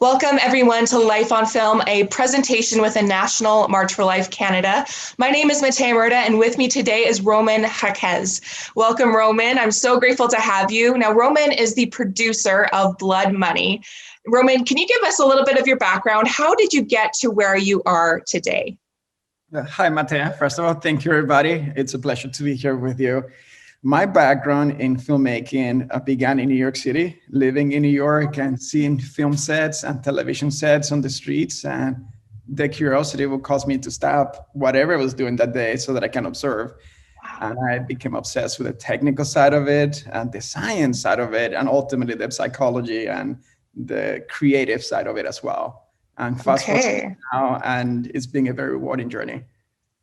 Welcome everyone to Life on Film, a presentation with the National March for Life Canada. My name is Matea Murda, and with me today is Roman Jaquez. Welcome, Roman. I'm so grateful to have you. Now, Roman is the producer of Blood Money. Roman, can you give us a little bit of your background? How did you get to where you are today? Hi, Matea. First of all, thank you, everybody. It's a pleasure to be here with you. My background in filmmaking began in New York City, living in New York and seeing film sets and television sets on the streets. And the curiosity would cause me to stop whatever I was doing that day so that I can observe. And I became obsessed with the technical side of it and the science side of it, and ultimately the psychology and the creative side of it as well. And fast forward now, and it's been a very rewarding journey.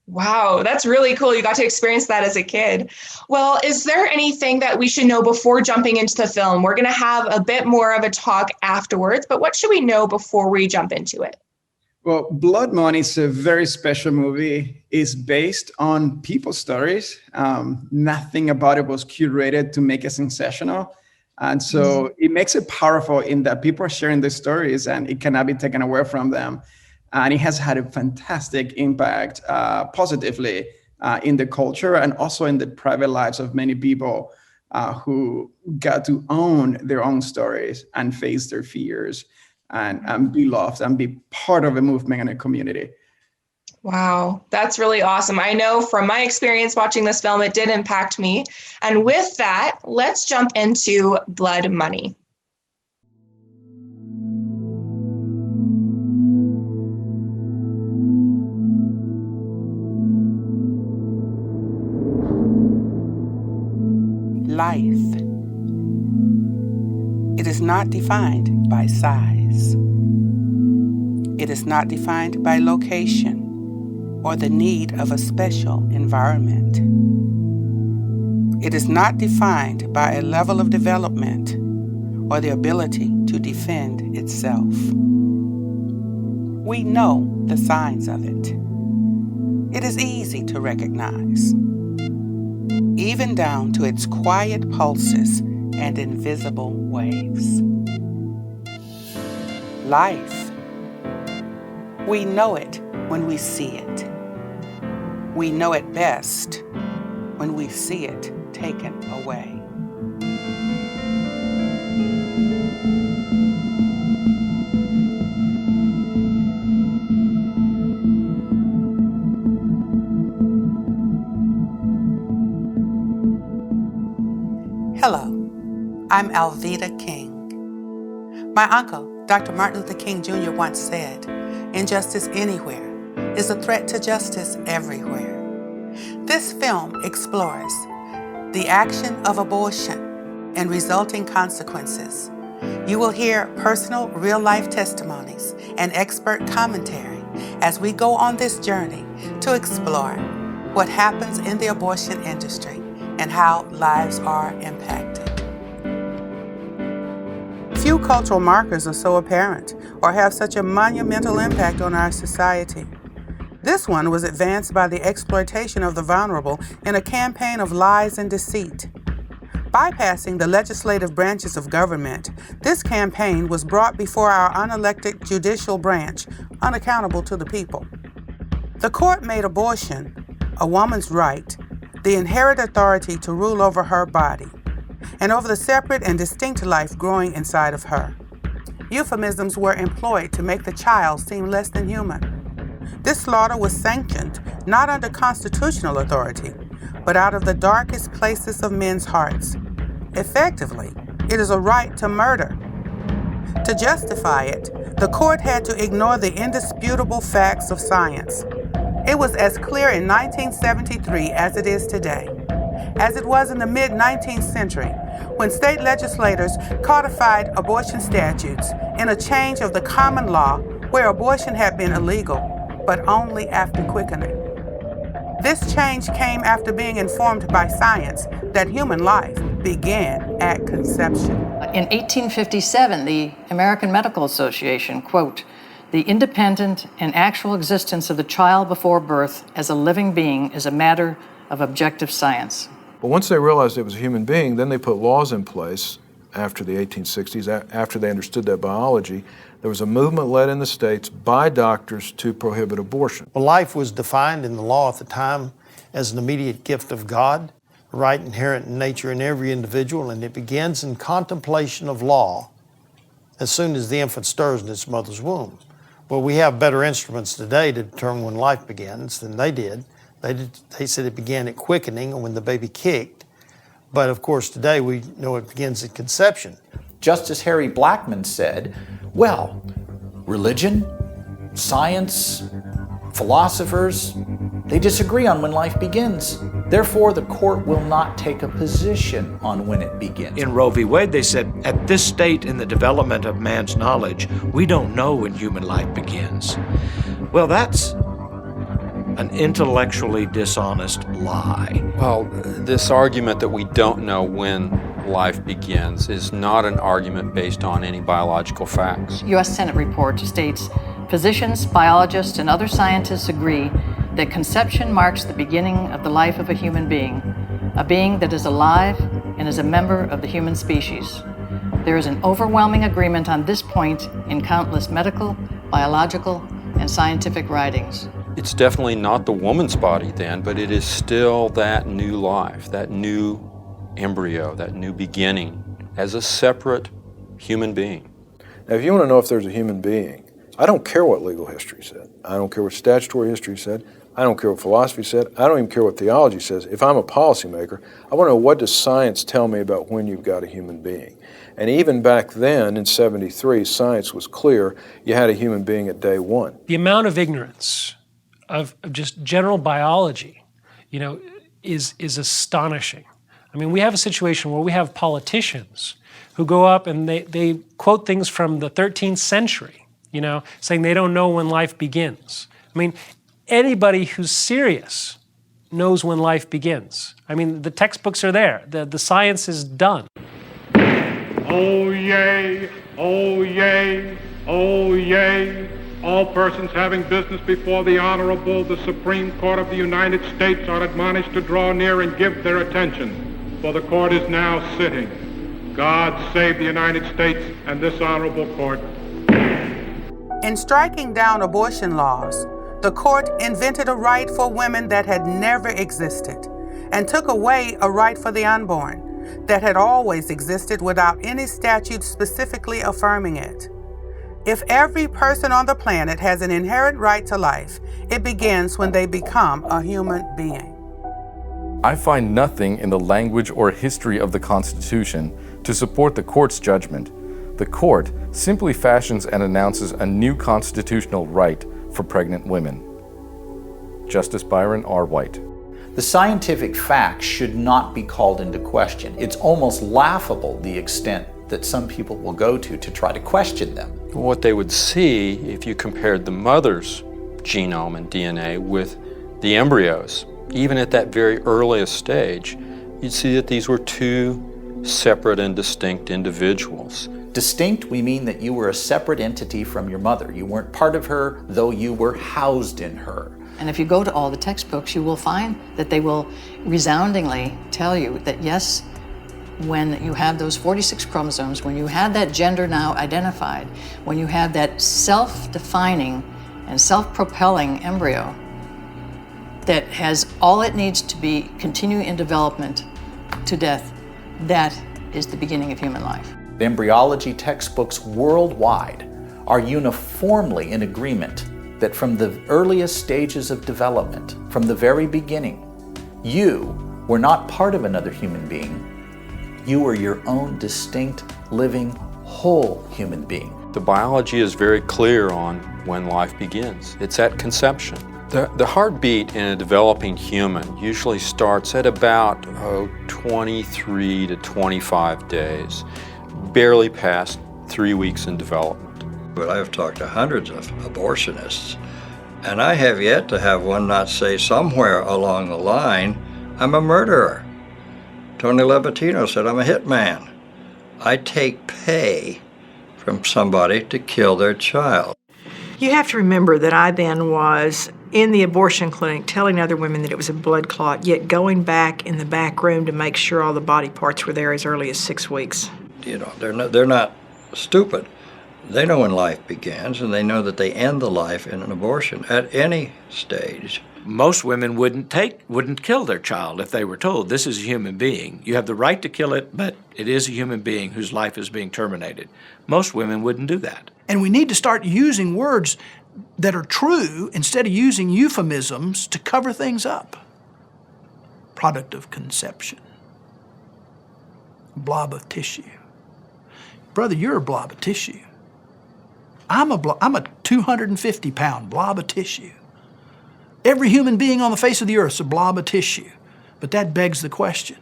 Wow, that's really cool. You got to experience that as a kid. Well, is there anything that we should know before jumping into the film? We're going to have a bit more of a talk afterwards, but what should we know before we jump into it? Well, Blood Money is a very special movie. It's based on people's stories. Nothing about it was curated to make it sensational. And so it makes it powerful in that people are sharing their stories and it cannot be taken away from them. And it has had a fantastic impact positively in the culture and also in the private lives of many people who got to own their own stories and face their fears and be loved and be part of a movement and a community. Wow, that's really awesome. I know from my experience watching this film, it did impact me. And with that, let's jump into Blood Money. Life. It is not defined by size. It is not defined by location or the need of a special environment. It is not defined by a level of development or the ability to defend itself. We know the signs of it. It is easy to recognize, even down to its quiet pulses and invisible waves. Life. We know it when we see it. We know it best when we see it taken away. Hello, I'm Alveda King. My uncle, Dr. Martin Luther King Jr. once said, "Injustice anywhere is a threat to justice everywhere." This film explores the action of abortion and resulting consequences. You will hear personal, real-life testimonies and expert commentary as we go on this journey to explore what happens in the abortion industry and how lives are impacted. Few cultural markers are so apparent or have such a monumental impact on our society. This one was advanced by the exploitation of the vulnerable in a campaign of lies and deceit. Bypassing the legislative branches of government, this campaign was brought before our unelected judicial branch, unaccountable to the people. The court made abortion, a woman's right, the inherent authority to rule over her body and over the separate and distinct life growing inside of her. Euphemisms were employed to make the child seem less than human. This slaughter was sanctioned not under constitutional authority, but out of the darkest places of men's hearts. Effectively, it is a right to murder. To justify it, the court had to ignore the indisputable facts of science. It was as clear in 1973 as it is today, as it was in the mid-19th century, when state legislators codified abortion statutes in a change of the common law where abortion had been illegal, but only after quickening. This change came after being informed by science that human life began at conception. In 1857, the American Medical Association, quote, "The independent and actual existence of the child before birth as a living being is a matter of objective science." But once they realized it was a human being, then they put laws in place after the 1860s, after they understood that biology, there was a movement led in the States by doctors to prohibit abortion. Well, life was defined in the law at the time as an immediate gift of God, a right inherent in nature in every individual, and it begins in contemplation of law as soon as the infant stirs in its mother's womb. Well, we have better instruments today to determine when life begins than they did. They said it began at quickening or when the baby kicked. But of course, today we know it begins at conception. Justice Harry Blackmun said, well, religion, science, philosophers, they disagree on when life begins. Therefore, the court will not take a position on when it begins. In Roe v. Wade, they said, at this state in the development of man's knowledge, we don't know when human life begins. Well, that's an intellectually dishonest lie. Well, this argument that we don't know when life begins is not an argument based on any biological facts. U.S. Senate report states, physicians, biologists, and other scientists agree that conception marks the beginning of the life of a human being, a being that is alive and is a member of the human species. There is an overwhelming agreement on this point in countless medical, biological, and scientific writings. It's definitely not the woman's body then, but it is still that new life, that new embryo, that new beginning as a separate human being. Now, if you want to know if there's a human being, I don't care what legal history said. I don't care what statutory history said. I don't care what philosophy said. I don't even care what theology says. If I'm a policymaker, I want to know, what does science tell me about when you've got a human being? And even back then, in '73, science was clear. You had a human being at day one. The amount of ignorance of just general biology, is astonishing. I mean, we have a situation where we have politicians who go up and they quote things from the 13th century, saying they don't know when life begins. I mean, anybody who's serious knows when life begins. I mean, the textbooks are there. The science is done. Oh, yea, oh, yea, oh, yea. All persons having business before the Honorable, the Supreme Court of the United States are admonished to draw near and give their attention, for the court is now sitting. God save the United States and this honorable court. In striking down abortion laws, the court invented a right for women that had never existed and took away a right for the unborn that had always existed without any statute specifically affirming it. If every person on the planet has an inherent right to life, it begins when they become a human being. I find nothing in the language or history of the Constitution to support the court's judgment. The court simply fashions and announces a new constitutional right for pregnant women. Justice Byron R. White. The scientific facts should not be called into question. It's almost laughable the extent that some people will go to try to question them. What they would see if you compared the mother's genome and DNA with the embryos, even at that very earliest stage, you'd see that these were two separate and distinct individuals. Distinct, we mean that you were a separate entity from your mother. You weren't part of her, though you were housed in her. And if you go to all the textbooks, you will find that they will resoundingly tell you that yes, when you have those 46 chromosomes, when you have that gender now identified, when you have that self-defining and self-propelling embryo that has all it needs to be continue in development to death, that is the beginning of human life. The embryology textbooks worldwide are uniformly in agreement that from the earliest stages of development, from the very beginning, you were not part of another human being. You were your own distinct, living, whole human being. The biology is very clear on when life begins. It's at conception. The heartbeat in a developing human usually starts at about 23 to 25 days, barely past 3 weeks in development. But I've talked to hundreds of abortionists, and I have yet to have one not say somewhere along the line, I'm a murderer. Tony Lebatino said, I'm a hitman. I take pay from somebody to kill their child. You have to remember that I then was in the abortion clinic telling other women that it was a blood clot, yet going back in the back room to make sure all the body parts were there as early as 6 weeks. they're not stupid. They know when life begins, and they know that they end the life in an abortion at any stage. Most women wouldn't kill their child if they were told this is a human being. You have the right to kill it, but it is a human being whose life is being terminated. Most women wouldn't do that. And we need to start using words that are true instead of using euphemisms to cover things up. Product of conception. Blob of tissue. Brother, you're a blob of tissue. I'm a 250-pound blob of tissue. Every human being on the face of the earth is a blob of tissue. But that begs the question,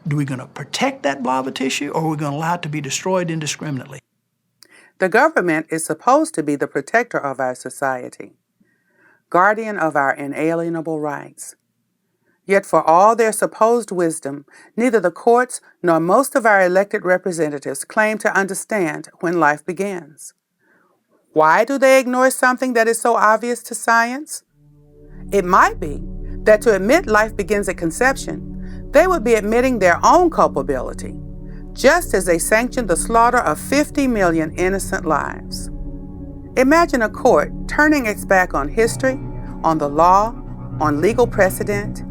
are we going to protect that blob of tissue, or are we going to allow it to be destroyed indiscriminately? The government is supposed to be the protector of our society, guardian of our inalienable rights. Yet for all their supposed wisdom, neither the courts nor most of our elected representatives claim to understand when life begins. Why do they ignore something that is so obvious to science? It might be that to admit life begins at conception, they would be admitting their own culpability, just as they sanctioned the slaughter of 50 million innocent lives. Imagine a court turning its back on history, on the law, on legal precedent,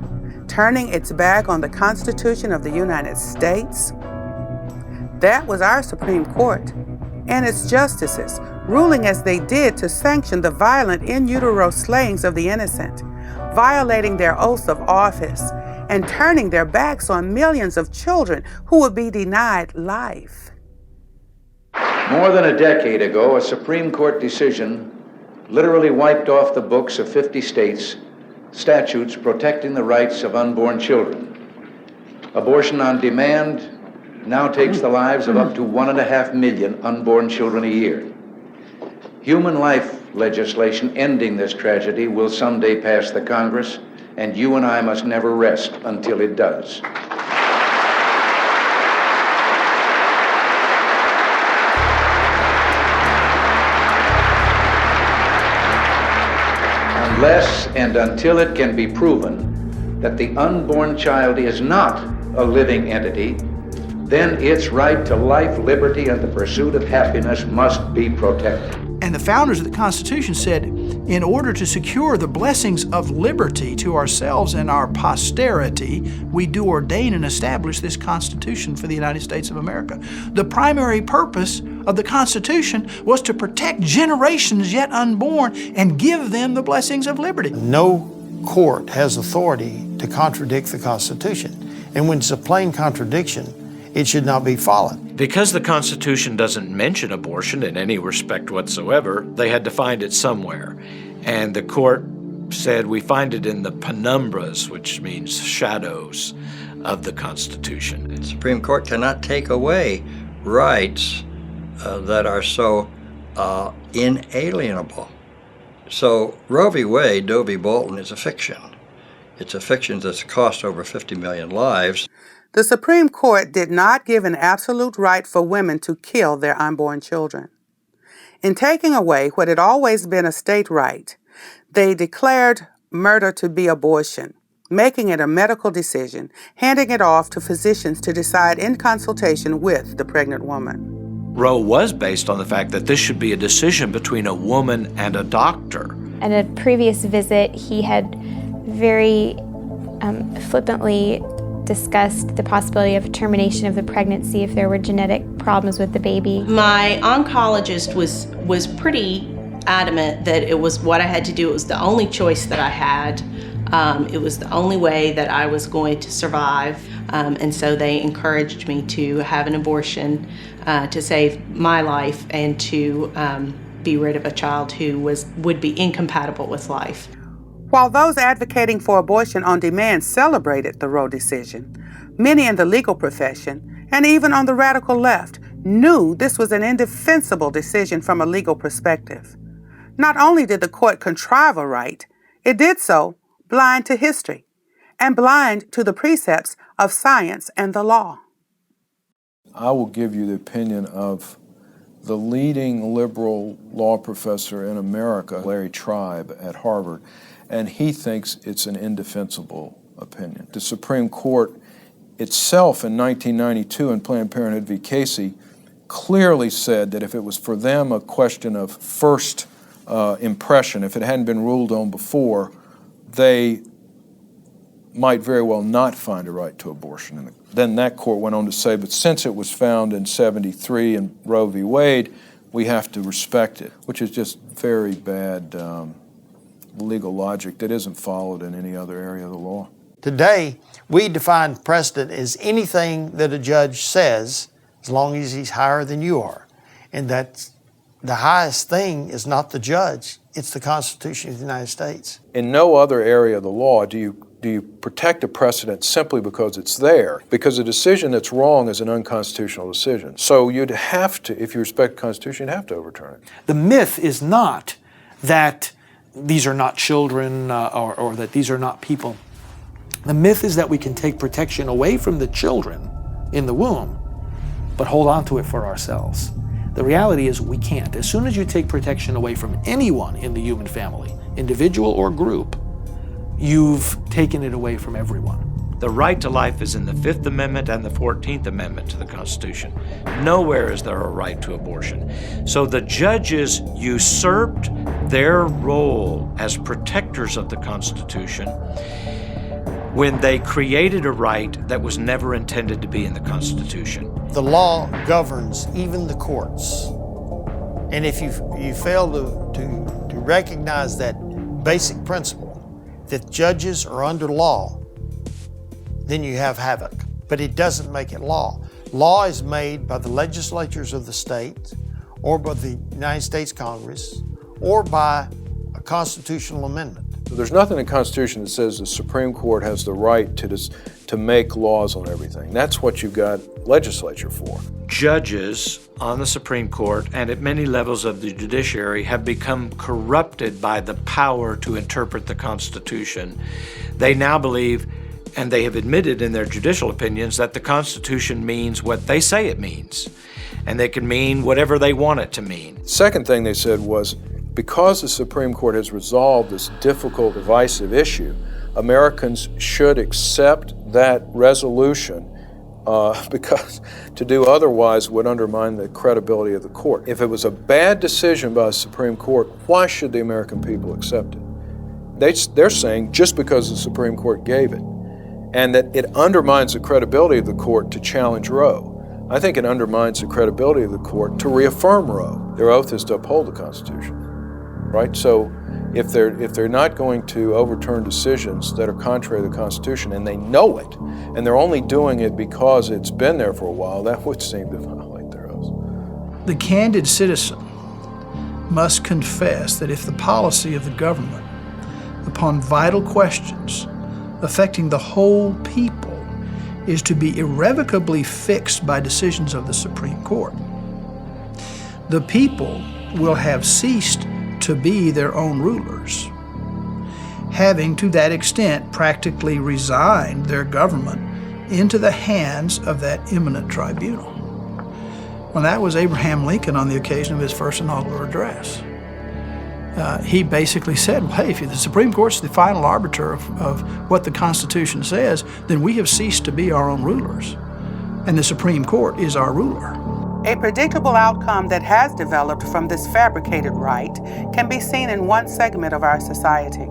turning its back on the Constitution of the United States. That was our Supreme Court and its justices, ruling as they did to sanction the violent in utero slayings of the innocent, violating their oaths of office, and turning their backs on millions of children who would be denied life. More than a decade ago, a Supreme Court decision literally wiped off the books of 50 states statutes protecting the rights of unborn children. Abortion on demand now takes the lives of up to 1.5 million unborn children a year. Human life legislation ending this tragedy will someday pass the Congress, and you and I must never rest until it does. Unless and until it can be proven that the unborn child is not a living entity, then its right to life, liberty, and the pursuit of happiness must be protected. And the founders of the Constitution said, in order to secure the blessings of liberty to ourselves and our posterity, we do ordain and establish this Constitution for the United States of America. The primary purpose of the Constitution was to protect generations yet unborn and give them the blessings of liberty. No court has authority to contradict the Constitution. And when it's a plain contradiction, it should not be followed. Because the Constitution doesn't mention abortion in any respect whatsoever, they had to find it somewhere. And the court said we find it in the penumbras, which means shadows, of the Constitution. The Supreme Court cannot take away rights that are so inalienable. So Roe v. Wade, Doe v. Bolton is a fiction. It's a fiction that's cost over 50 million lives. The Supreme Court did not give an absolute right for women to kill their unborn children. In taking away what had always been a state right, they declared murder to be abortion, making it a medical decision, handing it off to physicians to decide in consultation with the pregnant woman. Roe was based on the fact that this should be a decision between a woman and a doctor. At a previous visit, he had very flippantly discussed the possibility of termination of the pregnancy if there were genetic problems with the baby. My oncologist was pretty adamant that it was what I had to do. It was the only choice that I had. It was the only way that I was going to survive. And so they encouraged me to have an abortion to save my life and to be rid of a child who would be incompatible with life. While those advocating for abortion on demand celebrated the Roe decision, many in the legal profession, and even on the radical left, knew this was an indefensible decision from a legal perspective. Not only did the court contrive a right, it did so blind to history and blind to the precepts of science and the law. I will give you the opinion of the leading liberal law professor in America, Larry Tribe at Harvard, and he thinks it's an indefensible opinion. The Supreme Court itself in 1992 in Planned Parenthood v. Casey clearly said that if it was for them a question of first impression, if it hadn't been ruled on before, they might very well not find a right to abortion. And then that court went on to say, but since it was found in 73 in Roe v. Wade, we have to respect it, which is just very bad legal logic that isn't followed in any other area of the law. Today, we define precedent as anything that a judge says, as long as he's higher than you are. And that's the highest thing is not the judge, it's the Constitution of the United States. In no other area of the law do you protect a precedent simply because it's there, because a decision that's wrong is an unconstitutional decision. So you'd have to, if you respect the Constitution, you'd have to overturn it. The myth is not that these are not children or that these are not people. The myth is that we can take protection away from the children in the womb, but hold on to it for ourselves. The reality is we can't. As soon as you take protection away from anyone in the human family, individual or group, you've taken it away from everyone. The right to life is in the Fifth Amendment and the 14th Amendment to the Constitution. Nowhere is there a right to abortion. So the judges usurped their role as protectors of the Constitution when they created a right that was never intended to be in the Constitution. The law governs even the courts. And if you fail to recognize that basic principle, that judges are under law, then you have havoc. But it doesn't make it law. Law is made by the legislatures of the state, or by the United States Congress, or by a constitutional amendment. There's nothing in the Constitution that says the Supreme Court has the right to make laws on everything. That's what you've got legislature for. Judges on the Supreme Court and at many levels of the judiciary have become corrupted by the power to interpret the Constitution. They now believe, and they have admitted in their judicial opinions, that the Constitution means what they say it means, and they can mean whatever they want it to mean. Second thing they said was, because the Supreme Court has resolved this difficult, divisive issue, Americans should accept that resolution because to do otherwise would undermine the credibility of the court. If it was a bad decision by the Supreme Court, why should the American people accept it? They're saying just because the Supreme Court gave it, and that it undermines the credibility of the court to challenge Roe. I think it undermines the credibility of the court to reaffirm Roe. Their oath is to uphold the Constitution, right? So if they're not going to overturn decisions that are contrary to the Constitution, and they know it, and they're only doing it because it's been there for a while, that would seem to violate their oath. The candid citizen must confess that if the policy of the government upon vital questions affecting the whole people is to be irrevocably fixed by decisions of the Supreme Court, the people will have ceased to be their own rulers, having to that extent practically resigned their government into the hands of that eminent tribunal. Well, that was Abraham Lincoln on the occasion of his first inaugural address. He basically said, well, hey, if the Supreme Court's the final arbiter of what the Constitution says, then we have ceased to be our own rulers, and the Supreme Court is our ruler. A predictable outcome that has developed from this fabricated right can be seen in one segment of our society.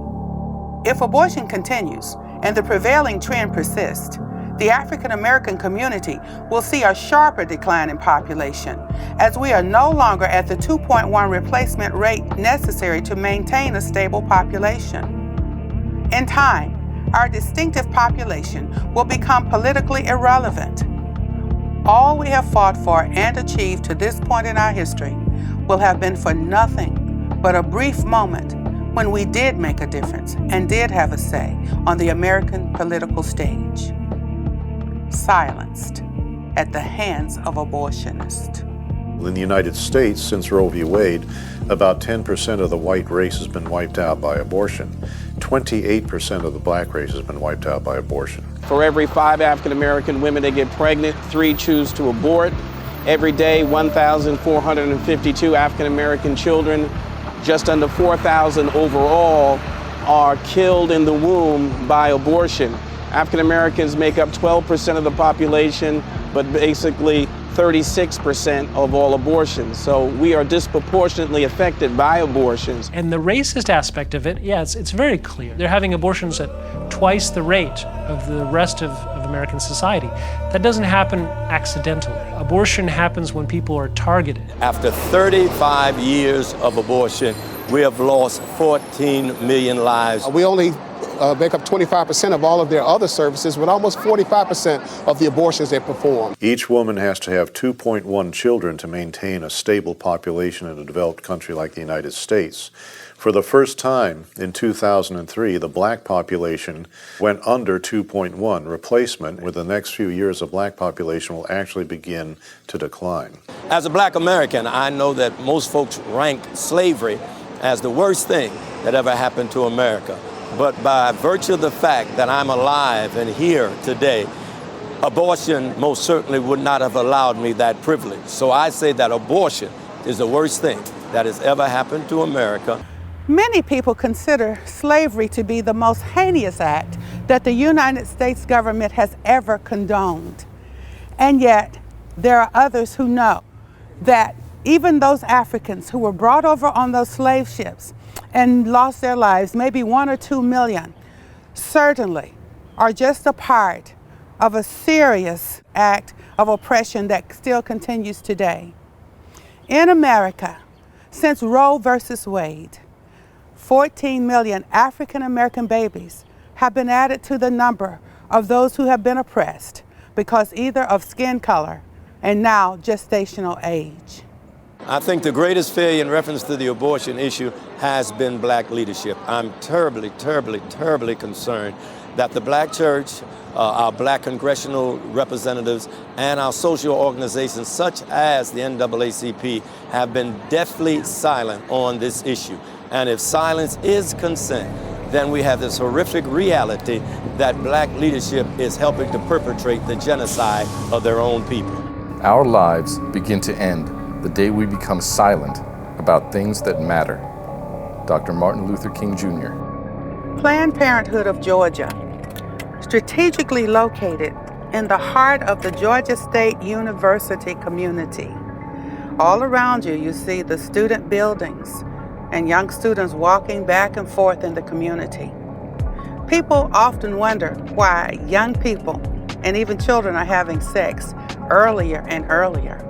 If abortion continues and the prevailing trend persists, the African American community will see a sharper decline in population, as we are no longer at the 2.1 replacement rate necessary to maintain a stable population. In time, our distinctive population will become politically irrelevant. All we have fought for and achieved to this point in our history will have been for nothing but a brief moment when we did make a difference and did have a say on the American political stage. Silenced at the hands of abortionists. In the United States, since Roe v. Wade, about 10% of the white race has been wiped out by abortion. 28% of the black race has been wiped out by abortion. For every 5 African American women that get pregnant, 3 choose to abort. Every day, 1,452 African American children, just under 4,000 overall, are killed in the womb by abortion. African Americans make up 12% of the population, but basically 36% of all abortions. So we are disproportionately affected by abortions. And the racist aspect of it, yeah, it's very clear. They're having abortions at twice the rate of the rest of American society. That doesn't happen accidentally. Abortion happens when people are targeted. After 35 years of abortion, we have lost 14 million lives. We only make up 25% of all of their other services, with almost 45% of the abortions they perform. Each woman has to have 2.1 children to maintain a stable population in a developed country like the United States. For the first time in 2003, the black population went under 2.1. Replacement with the next few years, the black population will actually begin to decline. As a black American, I know that most folks rank slavery as the worst thing that ever happened to America. But by virtue of the fact that I'm alive and here today, abortion most certainly would not have allowed me that privilege. So I say that abortion is the worst thing that has ever happened to America. Many people consider slavery to be the most heinous act that the United States government has ever condoned. And yet, there are others who know that even those Africans who were brought over on those slave ships and lost their lives, maybe 1 or 2 million, certainly are just a part of a serious act of oppression that still continues today. In America, since Roe versus Wade, 14 million African American babies have been added to the number of those who have been oppressed because either of skin color and now gestational age. I think the greatest failure in reference to the abortion issue has been black leadership. I'm terribly, terribly, terribly concerned that the black church, our black congressional representatives, and our social organizations such as the NAACP have been deathly silent on this issue. And if silence is consent, then we have this horrific reality that black leadership is helping to perpetrate the genocide of their own people. Our lives begin to end the day we become silent about things that matter. Dr. Martin Luther King Jr. Planned Parenthood of Georgia, strategically located in the heart of the Georgia State University community. All around you, you see the student buildings and young students walking back and forth in the community. People often wonder why young people and even children are having sex earlier and earlier.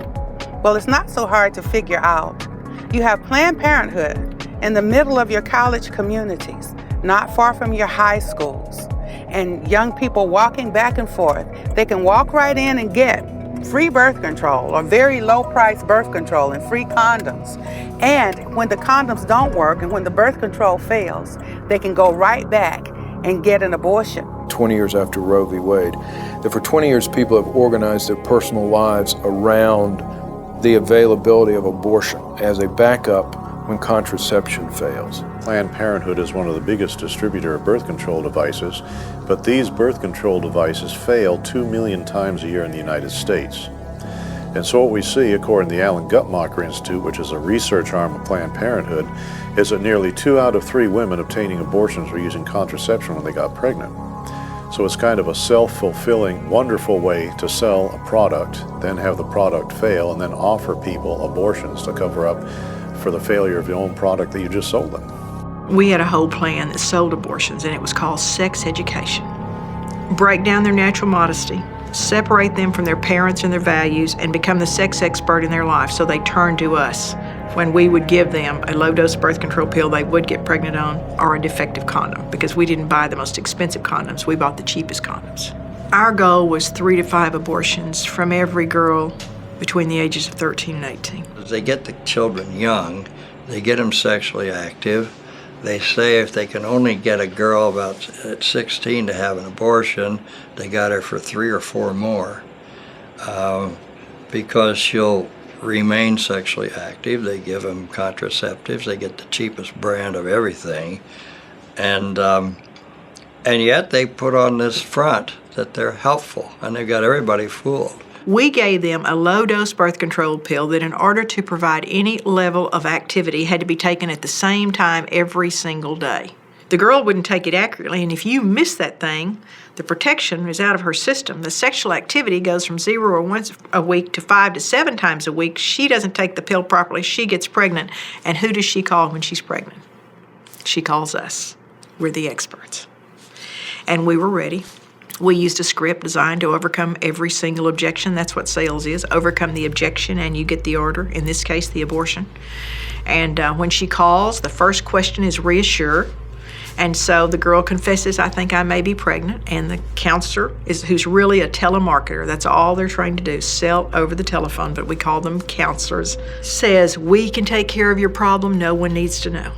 Well, it's not so hard to figure out. You have Planned Parenthood in the middle of your college communities, not far from your high schools, and young people walking back and forth. They can walk right in and get free birth control or very low price birth control and free condoms. And when the condoms don't work and when the birth control fails, they can go right back and get an abortion. 20 years after Roe v. Wade, that for 20 years people have organized their personal lives around the availability of abortion as a backup when contraception fails. Planned Parenthood is one of the biggest distributors of birth control devices, but these birth control devices fail 2 million times a year in the United States. And so what we see, according to the Alan Guttmacher Institute, which is a research arm of Planned Parenthood, is that nearly 2 out of 3 women obtaining abortions were using contraception when they got pregnant. So it's kind of a self-fulfilling, wonderful way to sell a product, then have the product fail, and then offer people abortions to cover up for the failure of your own product that you just sold them. We had a whole plan that sold abortions, and it was called sex education. Break down their natural modesty, separate them from their parents and their values, and become the sex expert in their life, so they turn to us when we would give them a low-dose birth control pill they would get pregnant on, or a defective condom, because we didn't buy the most expensive condoms, we bought the cheapest condoms. Our goal was 3 to 5 abortions from every girl between the ages of 13 and 18. They get the children young, they get them sexually active. They say if they can only get a girl about at 16 to have an abortion, they got her for 3 or 4 more, because she'll remain sexually active. They give them contraceptives. They get the cheapest brand of everything, and yet they put on this front that they're helpful, and they've got everybody fooled. We gave them a low-dose birth control pill that in order to provide any level of activity had to be taken at the same time every single day. The girl wouldn't take it accurately, and if you miss that thing, the protection is out of her system. The sexual activity goes from 0 or once a week to 5 to 7 times a week. She doesn't take the pill properly. She gets pregnant. And who does she call when she's pregnant? She calls us. We're the experts. And we were ready. We used a script designed to overcome every single objection. That's what sales is. Overcome the objection and you get the order, in this case, the abortion. And when she calls, the first question is reassure. And so the girl confesses, I think I may be pregnant, and the counselor, who's really a telemarketer, that's all they're trained to do, sell over the telephone, but we call them counselors, says, we can take care of your problem, no one needs to know.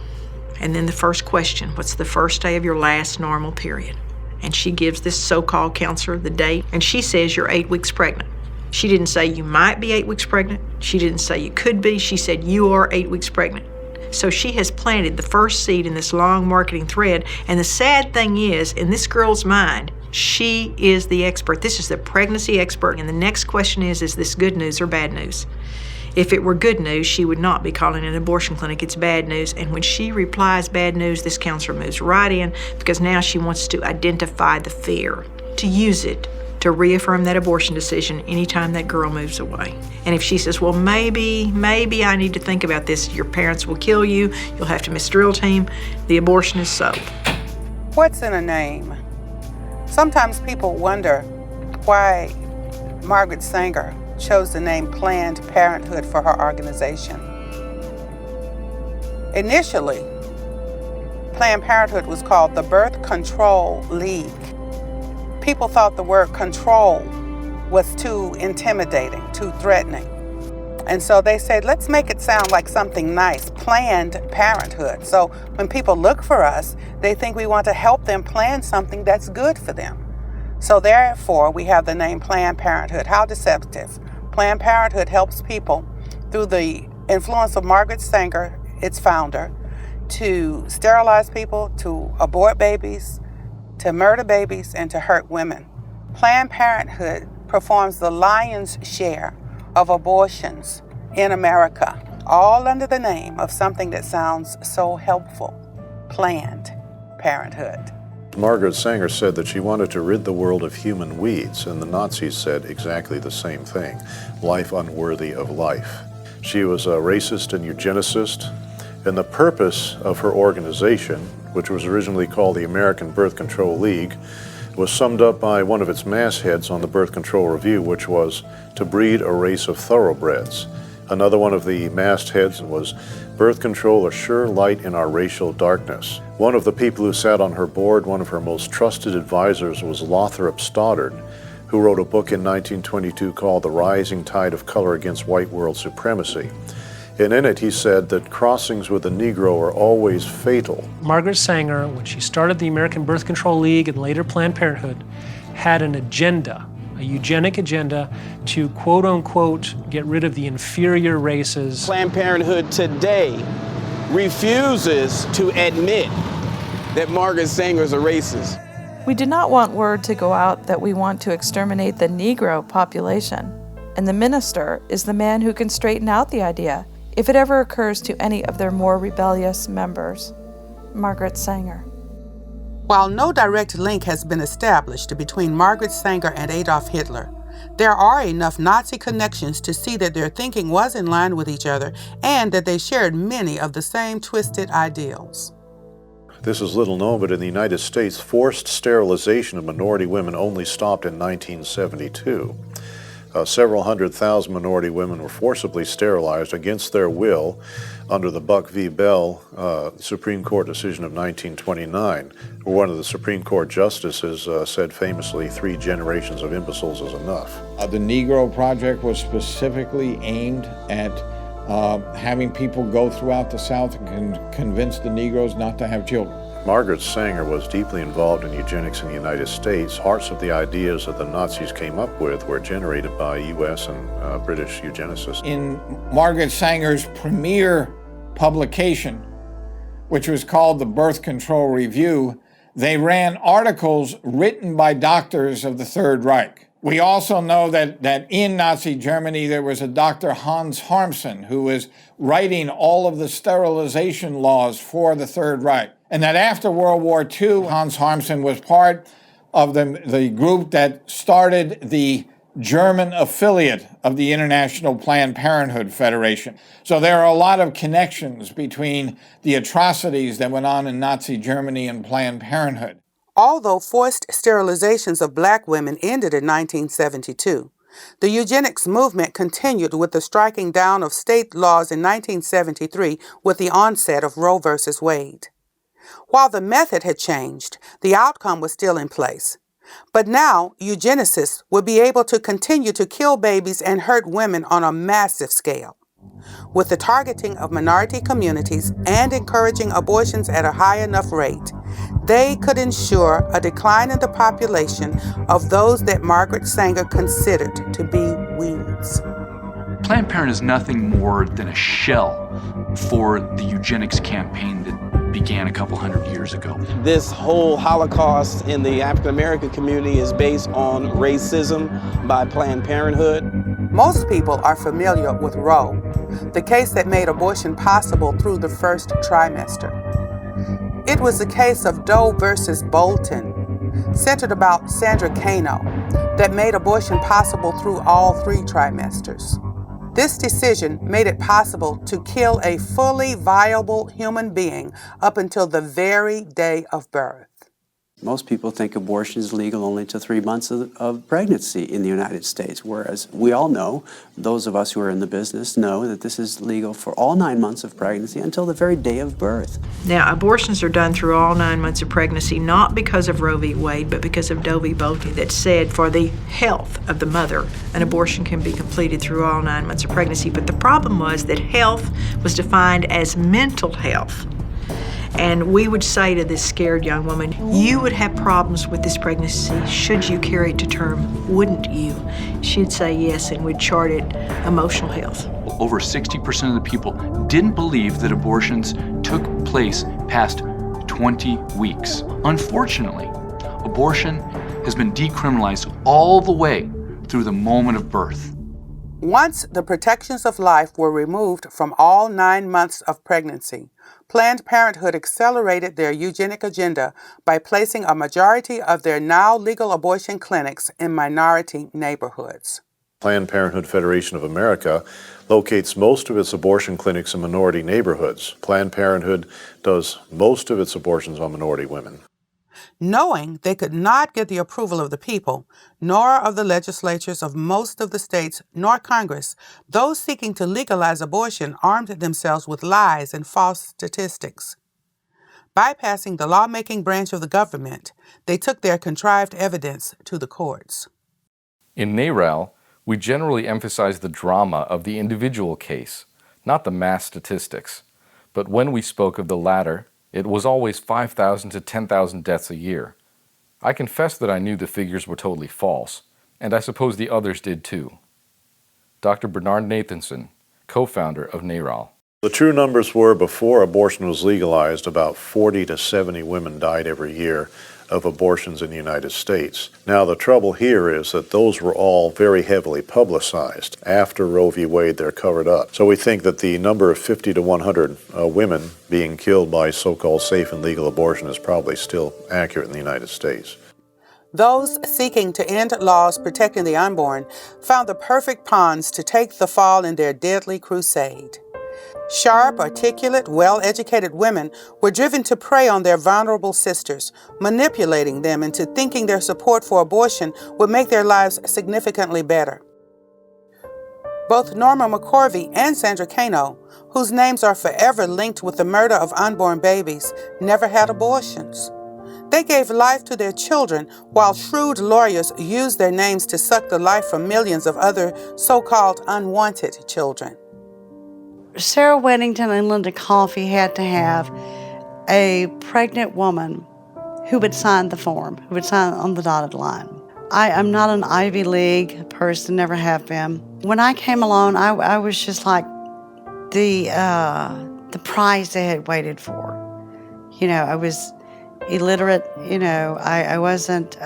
And then the first question, what's the first day of your last normal period? And she gives this so-called counselor the date, and she says you're 8 weeks pregnant. She didn't say you might be 8 weeks pregnant. She didn't say you could be. She said you are 8 weeks pregnant. So she has planted the first seed in this long marketing thread. And the sad thing is, in this girl's mind, she is the expert. This is the pregnancy expert. And the next question is this good news or bad news? If it were good news, she would not be calling an abortion clinic. It's bad news. And when she replies bad news, this counselor moves right in because now she wants to identify the fear, to use it to reaffirm that abortion decision anytime that girl moves away. And if she says, well, maybe I need to think about this, your parents will kill you, you'll have to miss drill team, the abortion is sold. What's in a name? Sometimes people wonder why Margaret Sanger chose the name Planned Parenthood for her organization. Initially, Planned Parenthood was called the Birth Control League. People thought the word control was too intimidating, too threatening. And so they said, let's make it sound like something nice, Planned Parenthood. So when people look for us, they think we want to help them plan something that's good for them. So therefore, we have the name Planned Parenthood. How deceptive. Planned Parenthood helps people through the influence of Margaret Sanger, its founder, to sterilize people, to abort babies, to murder babies, and to hurt women. Planned Parenthood performs the lion's share of abortions in America, all under the name of something that sounds so helpful, Planned Parenthood. Margaret Sanger said that she wanted to rid the world of human weeds, and the Nazis said exactly the same thing, life unworthy of life. She was a racist and eugenicist, and the purpose of her organization, which was originally called the American Birth Control League, was summed up by one of its mastheads on the Birth Control Review, which was to breed a race of thoroughbreds. Another one of the mastheads was birth control, a sure light in our racial darkness. One of the people who sat on her board, one of her most trusted advisors, was Lothrop Stoddard, who wrote a book in 1922 called The Rising Tide of Color Against White World Supremacy. And in it, he said that crossings with the Negro are always fatal. Margaret Sanger, when she started the American Birth Control League and later Planned Parenthood, had an agenda, a eugenic agenda to quote unquote get rid of the inferior races. Planned Parenthood today refuses to admit that Margaret Sanger is a racist. We do not want word to go out that we want to exterminate the Negro population. And the minister is the man who can straighten out the idea if it ever occurs to any of their more rebellious members. Margaret Sanger. While no direct link has been established between Margaret Sanger and Adolf Hitler, there are enough Nazi connections to see that their thinking was in line with each other and that they shared many of the same twisted ideals. This is little known, but in the United States, forced sterilization of minority women only stopped in 1972. Several 100,000 minority women were forcibly sterilized against their will under the Buck v. Bell Supreme Court decision of 1929, where one of the Supreme Court justices said famously, 3 generations of imbeciles is enough. The Negro Project was specifically aimed at having people go throughout the South and convince the Negroes not to have children. Margaret Sanger was deeply involved in eugenics in the United States. Hearts of the ideas that the Nazis came up with were generated by U.S. and British eugenicists. In Margaret Sanger's premier publication, which was called the Birth Control Review, they ran articles written by doctors of the Third Reich. We also know that in Nazi Germany there was a Dr. Hans Harmsen who was writing all of the sterilization laws for the Third Reich. And that after World War II, Hans Harmsen was part of the group that started the German affiliate of the International Planned Parenthood Federation. So there are a lot of connections between the atrocities that went on in Nazi Germany and Planned Parenthood. Although forced sterilizations of black women ended in 1972, the eugenics movement continued with the striking down of state laws in 1973 with the onset of Roe v. Wade. While the method had changed, the outcome was still in place. But now, eugenicists would be able to continue to kill babies and hurt women on a massive scale. With the targeting of minority communities and encouraging abortions at a high enough rate, they could ensure a decline in the population of those that Margaret Sanger considered to be weeds. Planned Parenthood is nothing more than a shell for the eugenics campaign that began a couple hundred years ago. This whole Holocaust in the African American community is based on racism by Planned Parenthood. Most people are familiar with Roe, the case that made abortion possible through the first trimester. It was the case of Doe versus Bolton, centered about Sandra Cano, that made abortion possible through all 3 trimesters. This decision made it possible to kill a fully viable human being up until the very day of birth. Most people think abortion is legal only to 3 months of pregnancy in the United States, whereas we all know, those of us who are in the business know that this is legal for all 9 months of pregnancy until the very day of birth. Now, abortions are done through all 9 months of pregnancy, not because of Roe v. Wade, but because of Doe v. Bolton, that said for the health of the mother, an abortion can be completed through all 9 months of pregnancy. But the problem was that health was defined as mental health. And we would say to this scared young woman, you would have problems with this pregnancy should you carry it to term, wouldn't you? She'd say yes, and we'd chart it emotional health. Over 60% of the people didn't believe that abortions took place past 20 weeks. Unfortunately, abortion has been decriminalized all the way through the moment of birth. Once the protections of life were removed from all 9 months of pregnancy, Planned Parenthood accelerated their eugenic agenda by placing a majority of their now legal abortion clinics in minority neighborhoods. Planned Parenthood Federation of America locates most of its abortion clinics in minority neighborhoods. Planned Parenthood does most of its abortions on minority women. Knowing they could not get the approval of the people, nor of the legislatures of most of the states, nor Congress, those seeking to legalize abortion armed themselves with lies and false statistics. Bypassing the lawmaking branch of the government, they took their contrived evidence to the courts. In NARAL, we generally emphasize the drama of the individual case, not the mass statistics. But when we spoke of the latter, it was always 5,000 to 10,000 deaths a year. I confess that I knew the figures were totally false, and I suppose the others did too. Dr. Bernard Nathanson, co-founder of NARAL. The true numbers were, before abortion was legalized, about 40 to 70 women died every year of abortions in the United States. Now, the trouble here is that those were all very heavily publicized. After Roe v. Wade, they're covered up. So we think that the number of 50 to 100 women being killed by so-called safe and legal abortion is probably still accurate in the United States. Those seeking to end laws protecting the unborn found the perfect pawns to take the fall in their deadly crusade. Sharp, articulate, well-educated women were driven to prey on their vulnerable sisters, manipulating them into thinking their support for abortion would make their lives significantly better. Both Norma McCorvey and Sandra Cano, whose names are forever linked with the murder of unborn babies, never had abortions. They gave life to their children while shrewd lawyers used their names to suck the life from millions of other so-called unwanted children. Sarah Weddington and Linda Coffey had to have a pregnant woman who would sign the form, who would sign on the dotted line. I am not an Ivy League person, never have been. When I came along, I was just like the prize they had waited for. You know, I was illiterate, you know, I wasn't,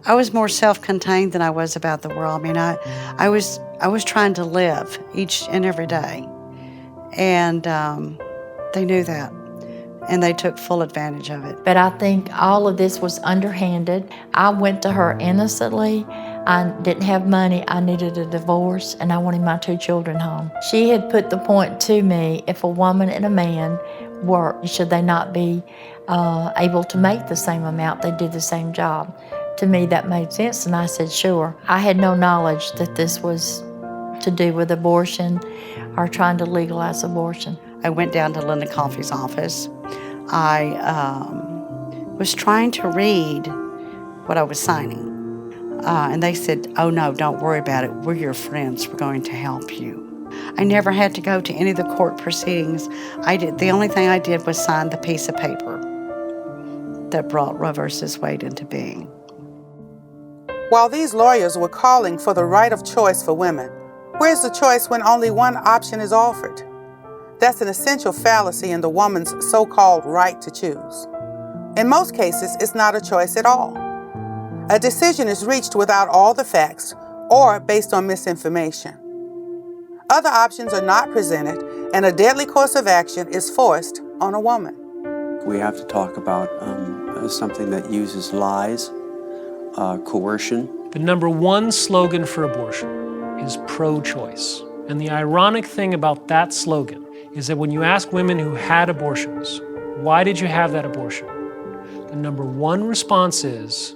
I was more self-contained than I was about the world. I mean, I was trying to live each and every day, and they knew that. and they took full advantage of it. But I think all of this was underhanded. I went to her innocently. I didn't have money. I needed a divorce, and I wanted my 2 children home. She had put the point to me, if a woman and a man work, should they not be able to make the same amount? They did the same job. To me, that made sense, and I said, sure. I had no knowledge that this was to do with abortion or trying to legalize abortion. I went down to Linda Coffey's office. I was trying to read what I was signing. And they said, oh no, don't worry about it. We're your friends. We're going to help you. I never had to go to any of the court proceedings. The only thing I did was sign the piece of paper that brought Roe versus Wade into being. While these lawyers were calling for the right of choice for women, where's the choice when only one option is offered? That's an essential fallacy in the woman's so-called right to choose. In most cases, it's not a choice at all. A decision is reached without all the facts or based on misinformation. Other options are not presented, and a deadly course of action is forced on a woman. We have to talk about something that uses lies, coercion. The number one slogan for abortion is pro-choice. And the ironic thing about that slogan is that when you ask women who had abortions, why did you have that abortion? The number one response is,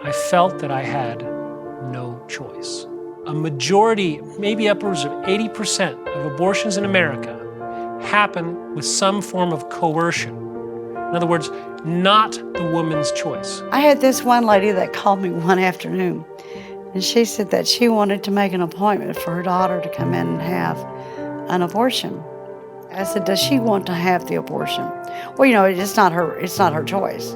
I felt that I had no choice. A majority, maybe upwards of 80% of abortions in America happen with some form of coercion. In other words, not the woman's choice. I had this one lady that called me one afternoon, and she said that she wanted to make an appointment for her daughter to come in and have an abortion. I said, does she want to have the abortion? Well, you know, it's not her choice.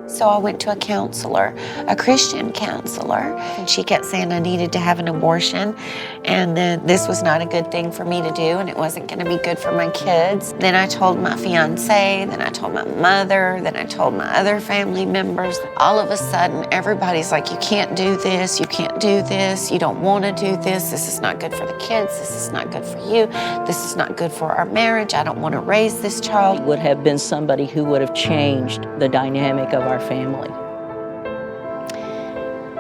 So I went to a counselor, a Christian counselor, and she kept saying I needed to have an abortion and that this was not a good thing for me to do and it wasn't going to be good for my kids. Then I told my fiance, then I told my mother, then I told my other family members. All of a sudden, everybody's like, you can't do this, you can't do this, you don't want to do this is not good for the kids, this is not good for you, this is not good for our marriage, I don't want to raise this child. He would have been somebody who would have changed the dynamic of our family.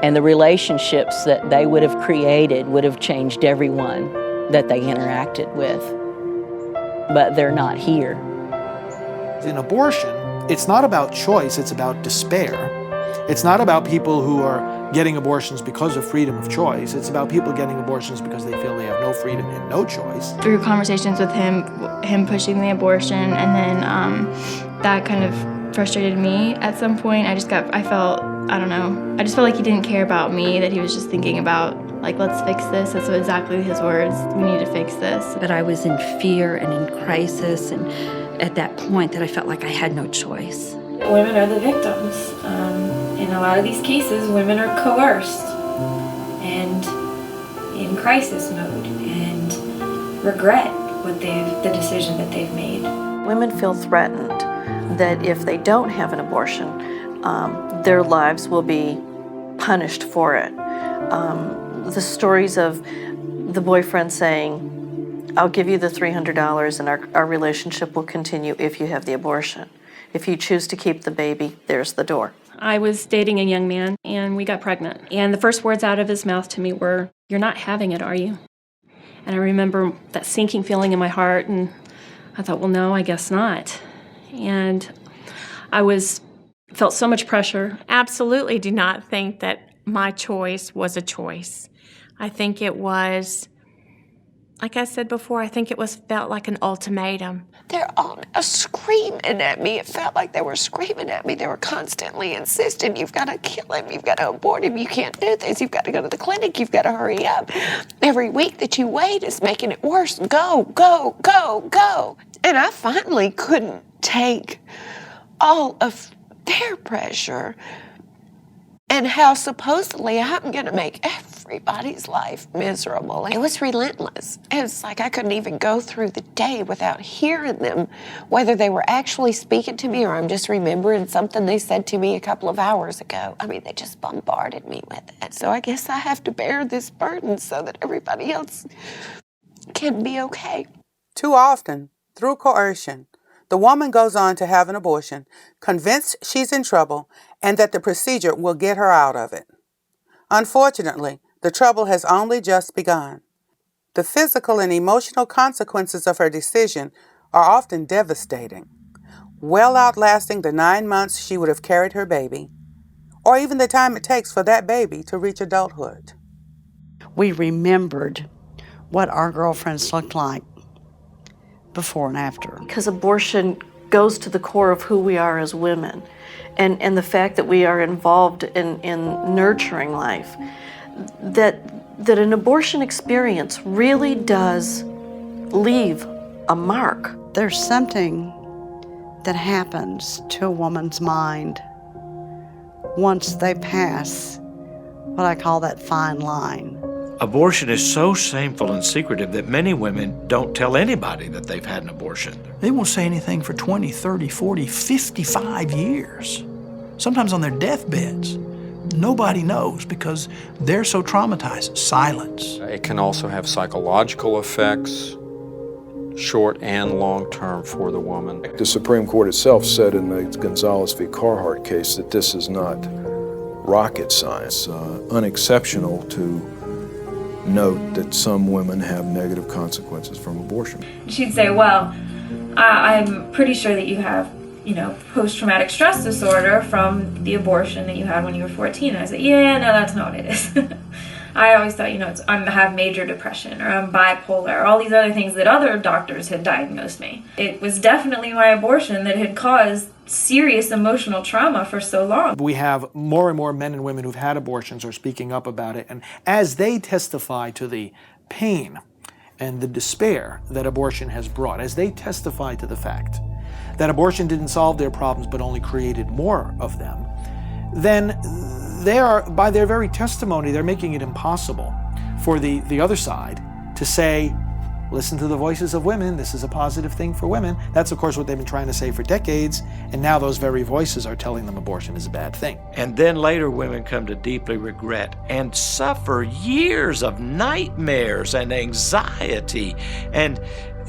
And the relationships that they would have created would have changed everyone that they interacted with. But they're not here. In abortion, it's not about choice, it's about despair. It's not about people who are getting abortions because of freedom of choice. It's about people getting abortions because they feel they have no freedom and no choice. Through conversations with him pushing the abortion, and then that kind of frustrated me at some point. I just felt like he didn't care about me, that he was just thinking about, like, let's fix this. That's exactly his words. We need to fix this. But I was in fear and in crisis, and at that point that I felt like I had no choice. Women are the victims. In a lot of these cases, women are coerced and in crisis mode and regret the decision that they've made. Women feel threatened that if they don't have an abortion, their lives will be punished for it. The stories of the boyfriend saying, I'll give you the $300 and our relationship will continue if you have the abortion. If you choose to keep the baby, there's the door. I was dating a young man, and we got pregnant. And the first words out of his mouth to me were, "You're not having it, are you?" And I remember that sinking feeling in my heart, and I thought, well, no, I guess not. And I felt so much pressure. Absolutely do not think that my choice was a choice. I think it was, like I said before, I think it felt like an ultimatum. They're all screaming at me. It felt like they were screaming at me. They were constantly insisting, you've got to kill him, you've got to abort him, you can't do this, you've got to go to the clinic, you've got to hurry up. Every week that you wait is making it worse. Go, go, go, go. And I finally couldn't take all of their pressure and how supposedly I'm going to make everybody's life miserable. It was relentless. It was like I couldn't even go through the day without hearing them, whether they were actually speaking to me or I'm just remembering something they said to me a couple of hours ago. I mean, they just bombarded me with it. So I guess I have to bear this burden so that everybody else can be okay. Too often, through coercion, The woman goes on to have an abortion, convinced she's in trouble and that the procedure will get her out of it. Unfortunately, the trouble has only just begun. The physical and emotional consequences of her decision are often devastating, well outlasting the 9 months she would have carried her baby, or even the time it takes for that baby to reach adulthood. We remembered what our girlfriends looked like before and after. Because abortion goes to the core of who we are as women, and the fact that we are involved in nurturing life, that an abortion experience really does leave a mark. There's something that happens to a woman's mind once they pass what I call that fine line. Abortion is so shameful and secretive that many women don't tell anybody that they've had an abortion. They won't say anything for 20, 30, 40, 55 years, sometimes on their deathbeds. Nobody knows because they're so traumatized. Silence. It can also have psychological effects, short and long term, for the woman. The Supreme Court itself said in the Gonzalez v. Carhart case that this is not rocket science. Unexceptional to note that some women have negative consequences from abortion. She'd say, well, I'm pretty sure that you have, post-traumatic stress disorder from the abortion that you had when you were 14. And I said, yeah, no, that's not what it is. I always thought, I have major depression, or I'm bipolar, or all these other things that other doctors had diagnosed me. It was definitely my abortion that had caused serious emotional trauma for so long. We have more and more men and women who've had abortions are speaking up about it, and as they testify to the pain and the despair that abortion has brought, as they testify to the fact that abortion didn't solve their problems but only created more of them, then they are, by their very testimony, they're making it impossible for the other side to say, listen to the voices of women, this is a positive thing for women. That's, of course, what they've been trying to say for decades, and now those very voices are telling them abortion is a bad thing. And then later women come to deeply regret and suffer years of nightmares and anxiety and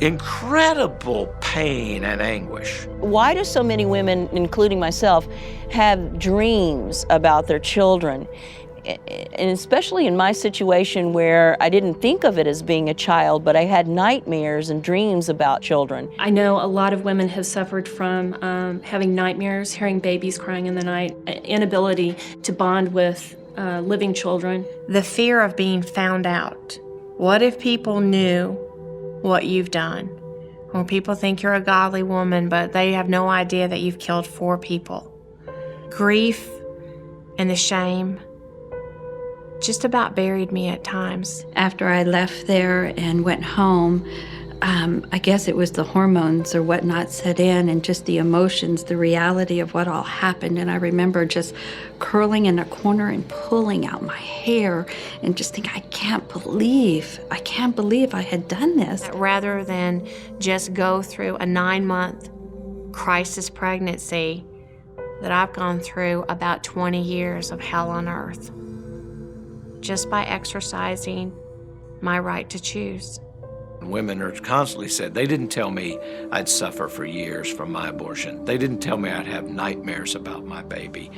incredible pain and anguish. Why do so many women, including myself, have dreams about their children? And especially in my situation where I didn't think of it as being a child, but I had nightmares and dreams about children. I know a lot of women have suffered from having nightmares, hearing babies crying in the night, inability to bond with living children. The fear of being found out. What if people knew what you've done? Or people think you're a godly woman, but they have no idea that you've killed 4 people. Grief and the shame just about buried me at times. After I left there and went home, I guess it was the hormones or whatnot set in, and just the emotions, the reality of what all happened. And I remember just curling in a corner and pulling out my hair and just thinking, I can't believe I had done this. Rather than just go through a 9-month crisis pregnancy, that I've gone through about 20 years of hell on earth, just by exercising my right to choose. Women are constantly said, they didn't tell me I'd suffer for years from my abortion. They didn't tell me I'd have nightmares about my baby.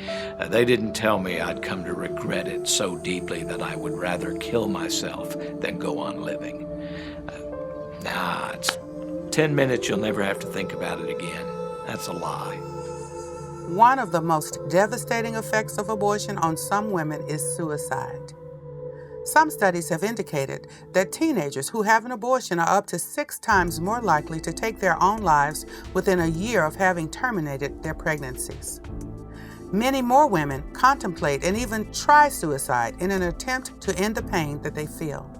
They didn't tell me I'd come to regret it so deeply that I would rather kill myself than go on living. It's 10 minutes, you'll never have to think about it again. That's a lie. One of the most devastating effects of abortion on some women is suicide. Some studies have indicated that teenagers who have an abortion are up to 6 times more likely to take their own lives within a year of having terminated their pregnancies. Many more women contemplate and even try suicide in an attempt to end the pain that they feel.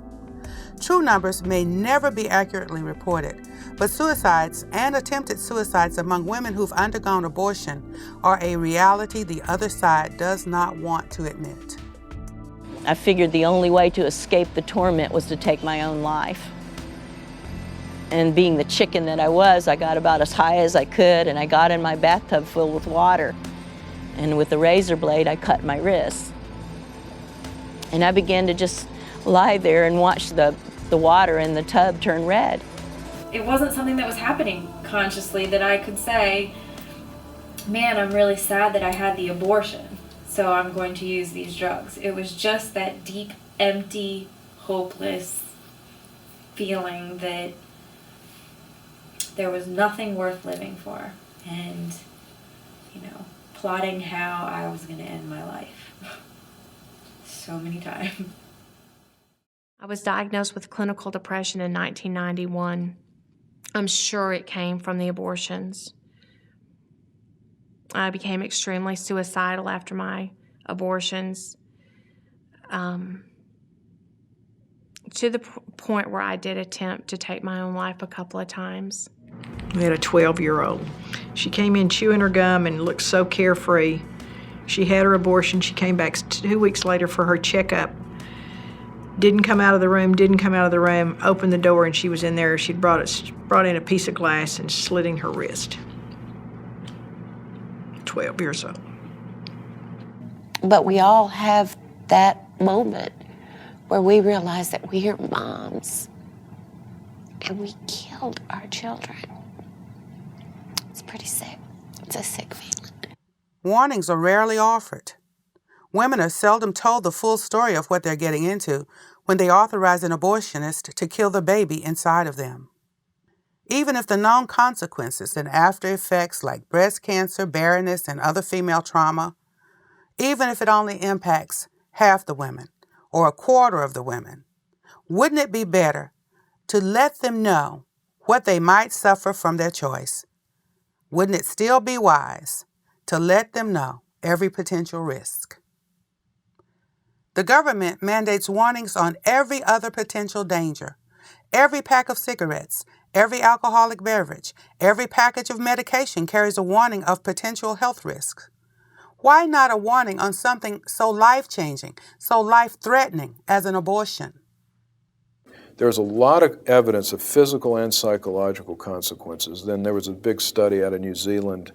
True numbers may never be accurately reported, but suicides and attempted suicides among women who've undergone abortion are a reality the other side does not want to admit. I figured the only way to escape the torment was to take my own life. And being the chicken that I was, I got about as high as I could, and I got in my bathtub filled with water. And with the razor blade, I cut my wrist. And I began to just lie there and watch the water in the tub turn red. It wasn't something that was happening consciously that I could say, man, I'm really sad that I had the abortion, so I'm going to use these drugs. It was just that deep, empty, hopeless feeling that there was nothing worth living for, and, you know, plotting how I was going to end my life so many times. I was diagnosed with clinical depression in 1991. I'm sure it came from the abortions. I became extremely suicidal after my abortions, to the point where I did attempt to take my own life a couple of times. We had a 12-year-old. She came in chewing her gum and looked so carefree. She had her abortion. She came back 2 weeks later for her checkup. Didn't come out of the room, opened the door, and she was in there. She'd brought in a piece of glass and slitting her wrist. 12 years old. But we all have that moment where we realize that we are moms and we killed our children. It's pretty sick. It's a sick feeling. Warnings are rarely offered. Women are seldom told the full story of what they're getting into when they authorize an abortionist to kill the baby inside of them. Even if the known consequences and after effects like breast cancer, barrenness, and other female trauma, even if it only impacts half the women or a quarter of the women, wouldn't it be better to let them know what they might suffer from their choice? Wouldn't it still be wise to let them know every potential risk? The government mandates warnings on every other potential danger. Every pack of cigarettes, every alcoholic beverage, every package of medication carries a warning of potential health risks. Why not a warning on something so life-changing, so life-threatening as an abortion? There's a lot of evidence of physical and psychological consequences. Then there was a big study out of New Zealand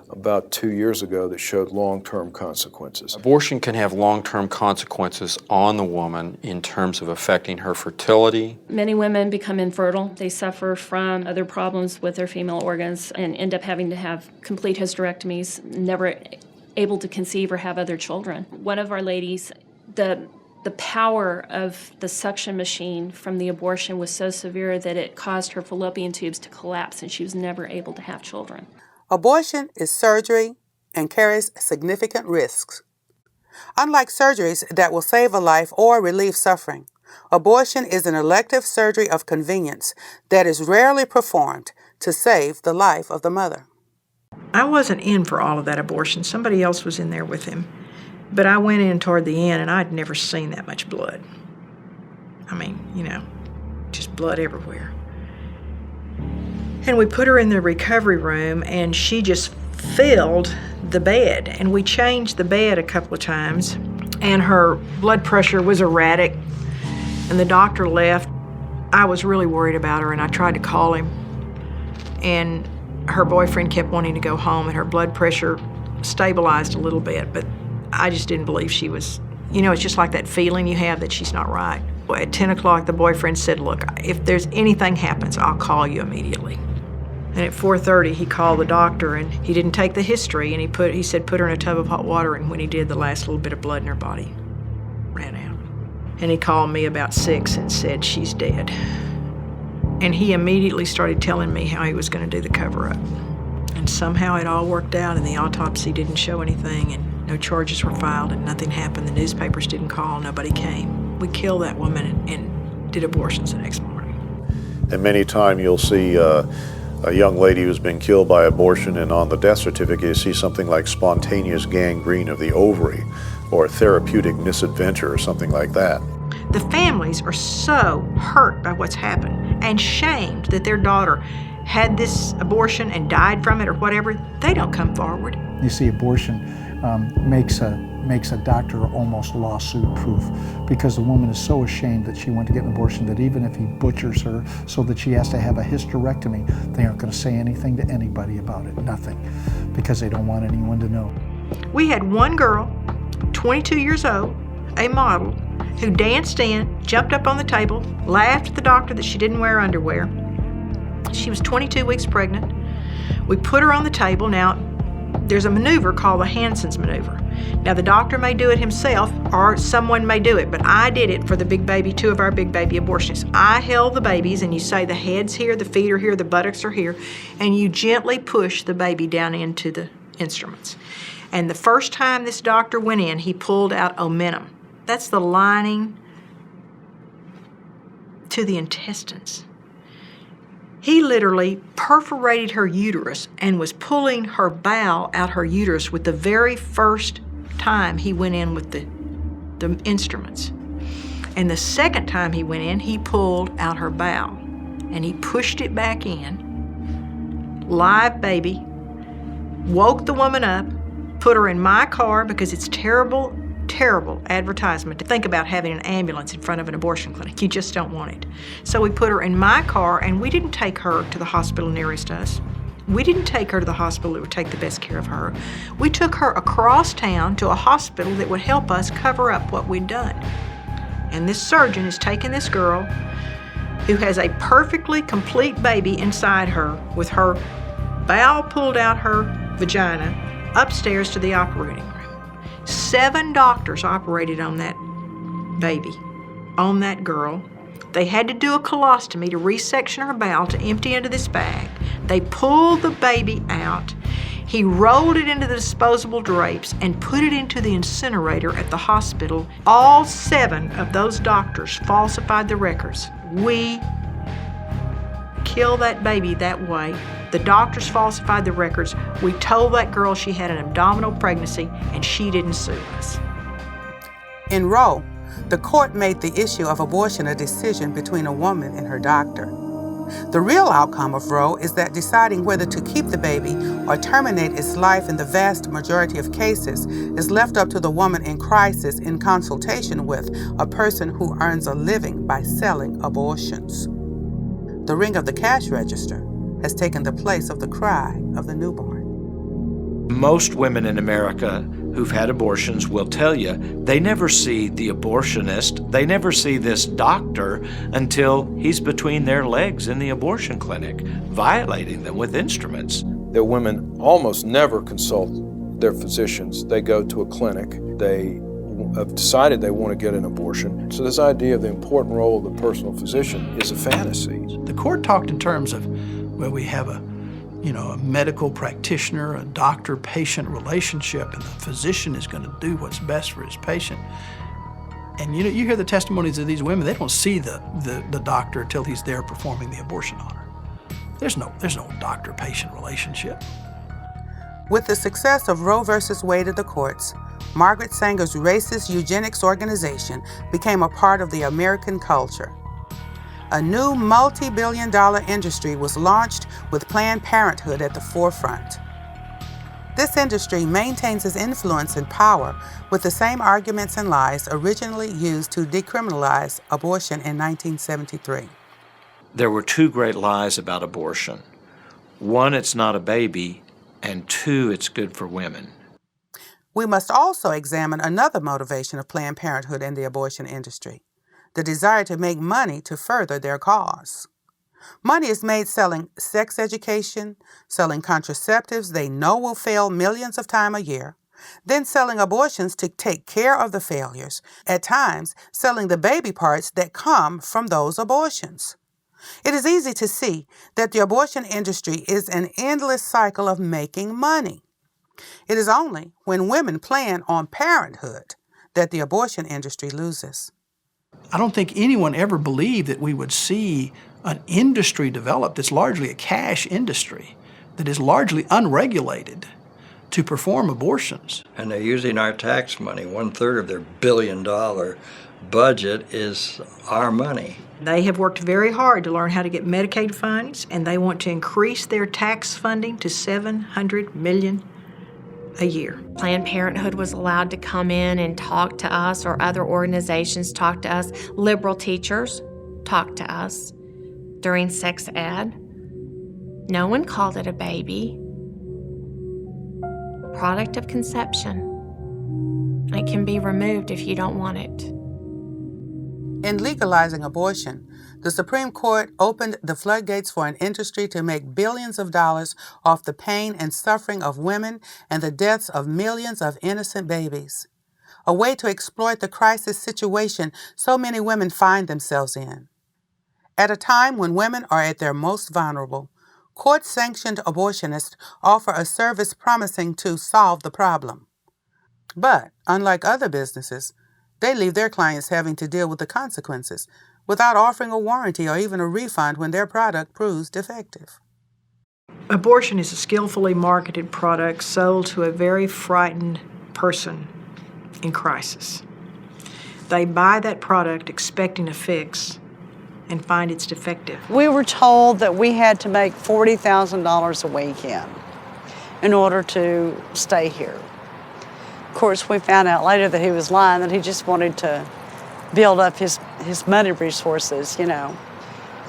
about 2 years ago that showed long-term consequences. Abortion can have long-term consequences on the woman in terms of affecting her fertility. Many women become infertile. They suffer from other problems with their female organs and end up having to have complete hysterectomies, never able to conceive or have other children. One of our ladies, the power of the suction machine from the abortion was so severe that it caused her fallopian tubes to collapse and she was never able to have children. Abortion is surgery and carries significant risks. Unlike surgeries that will save a life or relieve suffering, abortion is an elective surgery of convenience that is rarely performed to save the life of the mother. I wasn't in for all of that abortion. Somebody else was in there with him. But I went in toward the end, and I'd never seen that much blood. I mean, you know, just blood everywhere. And we put her in the recovery room, and she just filled the bed. And we changed the bed a couple of times, and her blood pressure was erratic, and the doctor left. I was really worried about her, and I tried to call him. And her boyfriend kept wanting to go home, and her blood pressure stabilized a little bit, but I just didn't believe she was, you know, it's just like that feeling you have that she's not right. At 10 o'clock, the boyfriend said, look, if there's anything happens, I'll call you immediately. And at 4:30, he called the doctor, and he didn't take the history, and he said put her in a tub of hot water, and when he did, the last little bit of blood in her body ran out. And he called me about 6 and said, she's dead. And he immediately started telling me how he was going to do the cover-up. And somehow it all worked out, and the autopsy didn't show anything, and no charges were filed, and nothing happened. The newspapers didn't call, nobody came. We killed that woman and did abortions the next morning. And many times you'll see a young lady who's been killed by abortion, and on the death certificate you see something like spontaneous gangrene of the ovary or therapeutic misadventure or something like that. The families are so hurt by what's happened and shamed that their daughter had this abortion and died from it or whatever. They don't come forward. You see, abortion makes a doctor almost lawsuit-proof because the woman is so ashamed that she went to get an abortion that even if he butchers her so that she has to have a hysterectomy, they aren't going to say anything to anybody about it, nothing, because they don't want anyone to know. We had one girl, 22 years old, a model, who danced in, jumped up on the table, laughed at the doctor that she didn't wear underwear. She was 22 weeks pregnant. We put her on the table. Now, there's a maneuver called the Hansen's maneuver. Now, the doctor may do it himself or someone may do it, but I did it for the big baby, 2 of our big baby abortionists. I held the babies, and you say the head's here, the feet are here, the buttocks are here, and you gently push the baby down into the instruments. And the first time this doctor went in, he pulled out omentum. That's the lining to the intestines. He literally perforated her uterus and was pulling her bowel out her uterus with the very first time he went in with the instruments. And the second time he went in, he pulled out her bowel and he pushed it back in. Live baby, woke the woman up, put her in my car because it's terrible advertisement to think about having an ambulance in front of an abortion clinic. You just don't want it. So we put her in my car, and we didn't take her to the hospital nearest to us. We didn't take her to the hospital that would take the best care of her. We took her across town to a hospital that would help us cover up what we'd done. And this surgeon is taking this girl who has a perfectly complete baby inside her with her bowel pulled out her vagina upstairs to the operating room. 7 doctors operated on that baby, on that girl. They had to do a colostomy to resection her bowel to empty into this bag. They pulled the baby out. He rolled it into the disposable drapes and put it into the incinerator at the hospital. All 7 of those doctors falsified the records. We killed that baby that way. The doctors falsified the records. We told that girl she had an abdominal pregnancy, and she didn't sue us. In Roe, the court made the issue of abortion a decision between a woman and her doctor. The real outcome of Roe is that deciding whether to keep the baby or terminate its life in the vast majority of cases is left up to the woman in crisis in consultation with a person who earns a living by selling abortions. The ring of the cash register has taken the place of the cry of the newborn. Most women in America who've had abortions will tell you they never see the abortionist, they never see this doctor until he's between their legs in the abortion clinic, violating them with instruments. That women almost never consult their physicians. They go to a clinic, they have decided they want to get an abortion. So this idea of the important role of the personal physician is a fantasy. The court talked in terms of, well, we have a medical practitioner, a doctor-patient relationship, and the physician is going to do what's best for his patient. And you hear the testimonies of these women, they don't see the doctor until he's there performing the abortion on her. There's no doctor-patient relationship. With the success of Roe versus Wade at the courts, Margaret Sanger's racist eugenics organization became a part of the American culture. A new multi-billion-dollar industry was launched with Planned Parenthood at the forefront. This industry maintains its influence and power with the same arguments and lies originally used to decriminalize abortion in 1973. There were 2 great lies about abortion. 1, it's not a baby, and 2, it's good for women. We must also examine another motivation of Planned Parenthood and the abortion industry: the desire to make money to further their cause. Money is made selling sex education, selling contraceptives they know will fail millions of times a year, then selling abortions to take care of the failures, at times selling the baby parts that come from those abortions. It is easy to see that the abortion industry is an endless cycle of making money. It is only when women plan on parenthood that the abortion industry loses. I don't think anyone ever believed that we would see an industry develop that's largely a cash industry, that is largely unregulated, to perform abortions. And they're using our tax money. 1/3 of their billion-dollar budget is our money. They have worked very hard to learn how to get Medicaid funds, and they want to increase their tax funding to $700 million a year. Planned Parenthood was allowed to come in and talk to us, or other organizations talk to us. Liberal teachers talk to us during sex ed. No one called it a baby. Product of conception. It can be removed if you don't want it. In legalizing abortion, the Supreme Court opened the floodgates for an industry to make billions of dollars off the pain and suffering of women and the deaths of millions of innocent babies. A way to exploit the crisis situation so many women find themselves in. At a time when women are at their most vulnerable, court-sanctioned abortionists offer a service promising to solve the problem. But, unlike other businesses, they leave their clients having to deal with the consequences without offering a warranty or even a refund when their product proves defective. Abortion is a skillfully marketed product sold to a very frightened person in crisis. They buy that product expecting a fix and find it's defective. We were told that we had to make $40,000 a weekend in order to stay here. Of course, we found out later that he was lying, that he just wanted to build up his money resources, you know.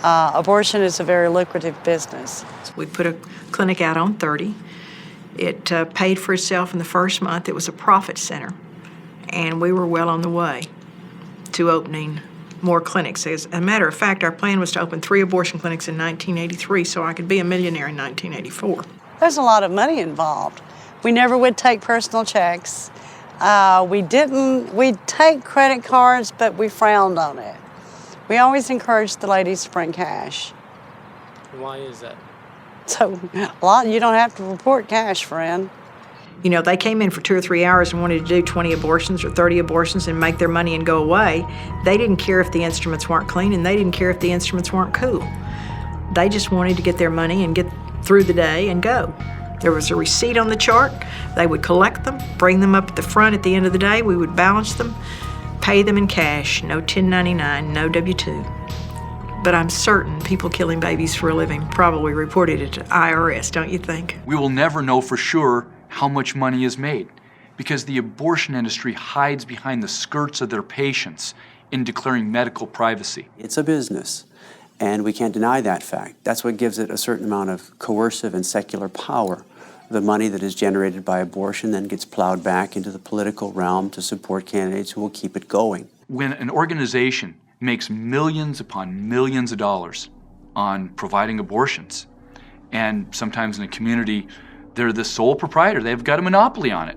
Abortion is a very lucrative business. We put a clinic out on 30. It paid for itself in the first month. It was a profit center, and we were well on the way to opening more clinics. As a matter of fact, our plan was to open 3 abortion clinics in 1983 so I could be a millionaire in 1984. There's a lot of money involved. We never would take personal checks. We'd take credit cards, but we frowned on it. We always encouraged the ladies to bring cash. Why is that? So, you don't have to report cash, friend. You know, they came in for 2 or 3 hours and wanted to do 20 abortions or 30 abortions and make their money and go away. They didn't care if the instruments weren't clean, and they didn't care if the instruments weren't cool. They just wanted to get their money and get through the day and go. There was a receipt on the chart. They would collect them, bring them up at the front at the end of the day. We would balance them, pay them in cash, no 1099, no W-2. But I'm certain people killing babies for a living probably reported it to IRS, don't you think? We will never know for sure how much money is made because the abortion industry hides behind the skirts of their patients in declaring medical privacy. It's a business, and we can't deny that fact. That's what gives it a certain amount of coercive and secular power. The money that is generated by abortion then gets plowed back into the political realm to support candidates who will keep it going. When an organization makes millions upon millions of dollars on providing abortions, and sometimes in a community they're the sole proprietor, they've got a monopoly on it,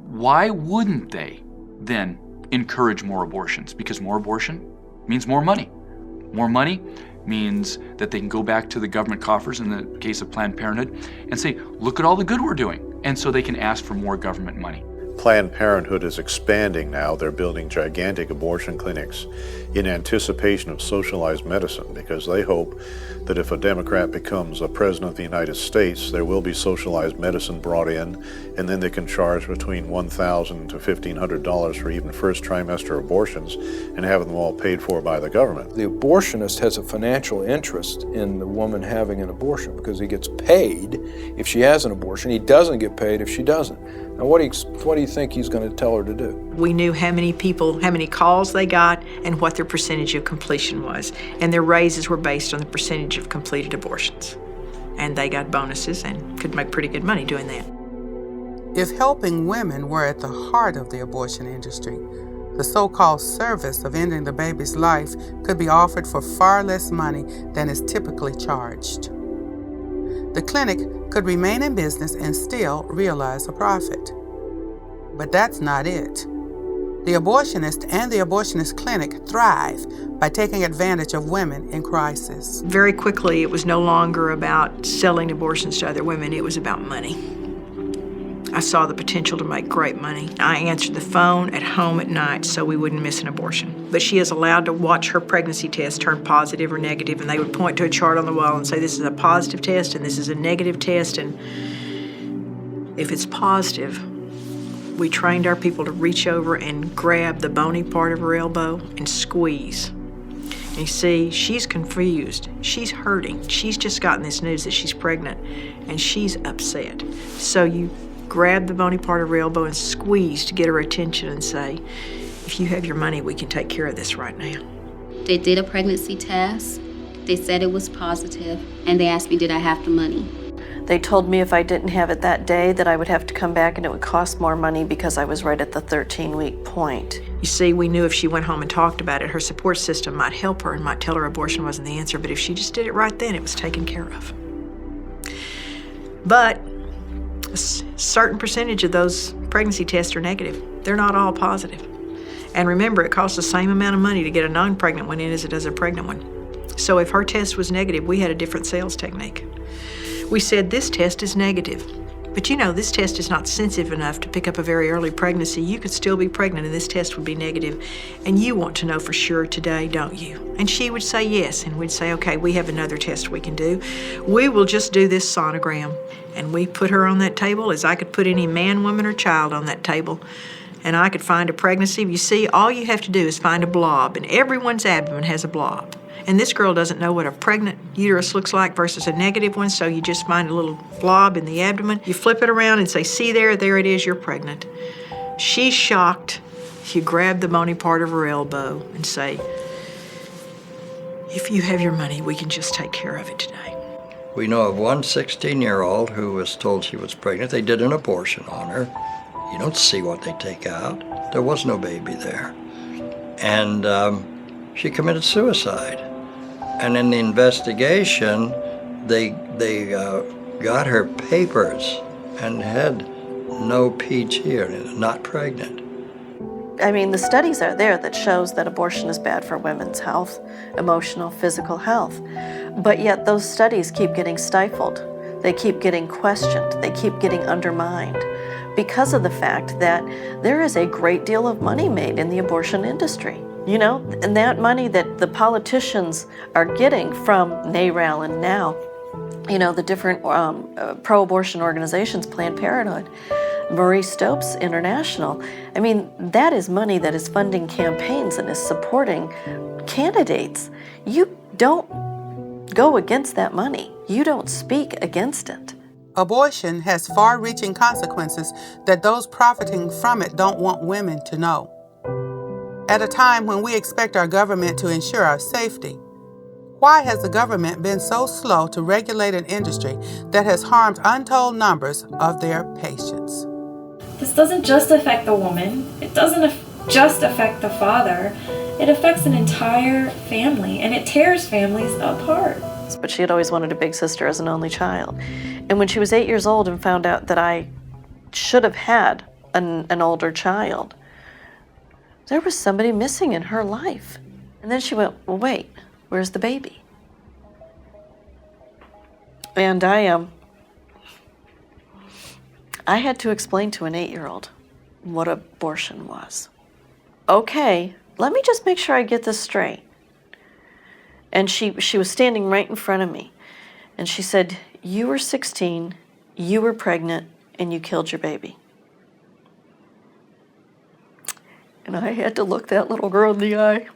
why wouldn't they then encourage more abortions? Because more abortion means more money. More money means that they can go back to the government coffers in the case of Planned Parenthood and say, look at all the good we're doing. And so they can ask for more government money. Planned Parenthood is expanding now. They're building gigantic abortion clinics in anticipation of socialized medicine because they hope that if a Democrat becomes a president of the United States, there will be socialized medicine brought in, and then they can charge between $1,000 to $1,500 for even first trimester abortions and have them all paid for by the government. The abortionist has a financial interest in the woman having an abortion because he gets paid if she has an abortion. He doesn't get paid if she doesn't. Now, what do you think he's going to tell her to do? We knew how many people, how many calls they got, and what their percentage of completion was. And their raises were based on the percentage of completed abortions. And they got bonuses and could make pretty good money doing that. If helping women were at the heart of the abortion industry, the so-called service of ending the baby's life could be offered for far less money than is typically charged. The clinic could remain in business and still realize a profit. But that's not it. The abortionist and the abortionist clinic thrive by taking advantage of women in crisis. Very quickly, it was no longer about selling abortions to other women, it was about money. I saw the potential to make great money. I answered the phone at home at night so we wouldn't miss an abortion. But she is allowed to watch her pregnancy test turn positive or negative, and they would point to a chart on the wall and say, this is a positive test and this is a negative test, and if it's positive, we trained our people to reach over and grab the bony part of her elbow and squeeze. And you see, she's confused. She's hurting. She's just gotten this news that she's pregnant, and she's upset. So you grab the bony part of her elbow and squeeze to get her attention and say, if you have your money, we can take care of this right now. They did a pregnancy test. They said it was positive, and they asked me, did I have the money? They told me if I didn't have it that day that I would have to come back and it would cost more money because I was right at the 13-week point. You see, we knew if she went home and talked about it, her support system might help her and might tell her abortion wasn't the answer, but if she just did it right then, it was taken care of. But a certain percentage of those pregnancy tests are negative. They're not all positive. And remember, it costs the same amount of money to get a non-pregnant one in as it does a pregnant one. So if her test was negative, we had a different sales technique. We said, this test is negative. But you know, this test is not sensitive enough to pick up a very early pregnancy. You could still be pregnant and this test would be negative. And you want to know for sure today, don't you? And she would say yes, and we'd say, okay, we have another test we can do. We will just do this sonogram. And we put her on that table as I could put any man, woman, or child on that table. And I could find a pregnancy. You see, all you have to do is find a blob, and everyone's abdomen has a blob. And this girl doesn't know what a pregnant uterus looks like versus a negative one, so you just find a little blob in the abdomen. You flip it around and say, see there it is, you're pregnant. She's shocked. You grab the bony part of her elbow and say, if you have your money, we can just take care of it today. We know of one 16-year-old who was told she was pregnant. They did an abortion on her. You don't see what they take out. There was no baby there. And she committed suicide. And in the investigation, they got her papers and had no PG, or not pregnant. I mean, the studies are there that shows that abortion is bad for women's health, emotional, physical health. But yet those studies keep getting stifled. They keep getting questioned. They keep getting undermined because of the fact that there is a great deal of money made in the abortion industry. You know, and that money that the politicians are getting from NARAL and NOW, you know, the different pro-abortion organizations, Planned Parenthood, Marie Stopes International. I mean, that is money that is funding campaigns and is supporting candidates. You don't go against that money. You don't speak against it. Abortion has far-reaching consequences that those profiting from it don't want women to know. At a time when we expect our government to ensure our safety, why has the government been so slow to regulate an industry that has harmed untold numbers of their patients? This doesn't just affect the woman. It doesn't just affect the father. It affects an entire family, and it tears families apart. But she had always wanted a big sister as an only child. And when she was 8 years old and found out that I should have had an older child, there was somebody missing in her life. And then she went, well, wait, where's the baby? And I had to explain to an 8-year-old what abortion was. Okay, let me just make sure I get this straight. And she was standing right in front of me. And she said, you were 16, you were pregnant, and you killed your baby. And I had to look that little girl in the eye.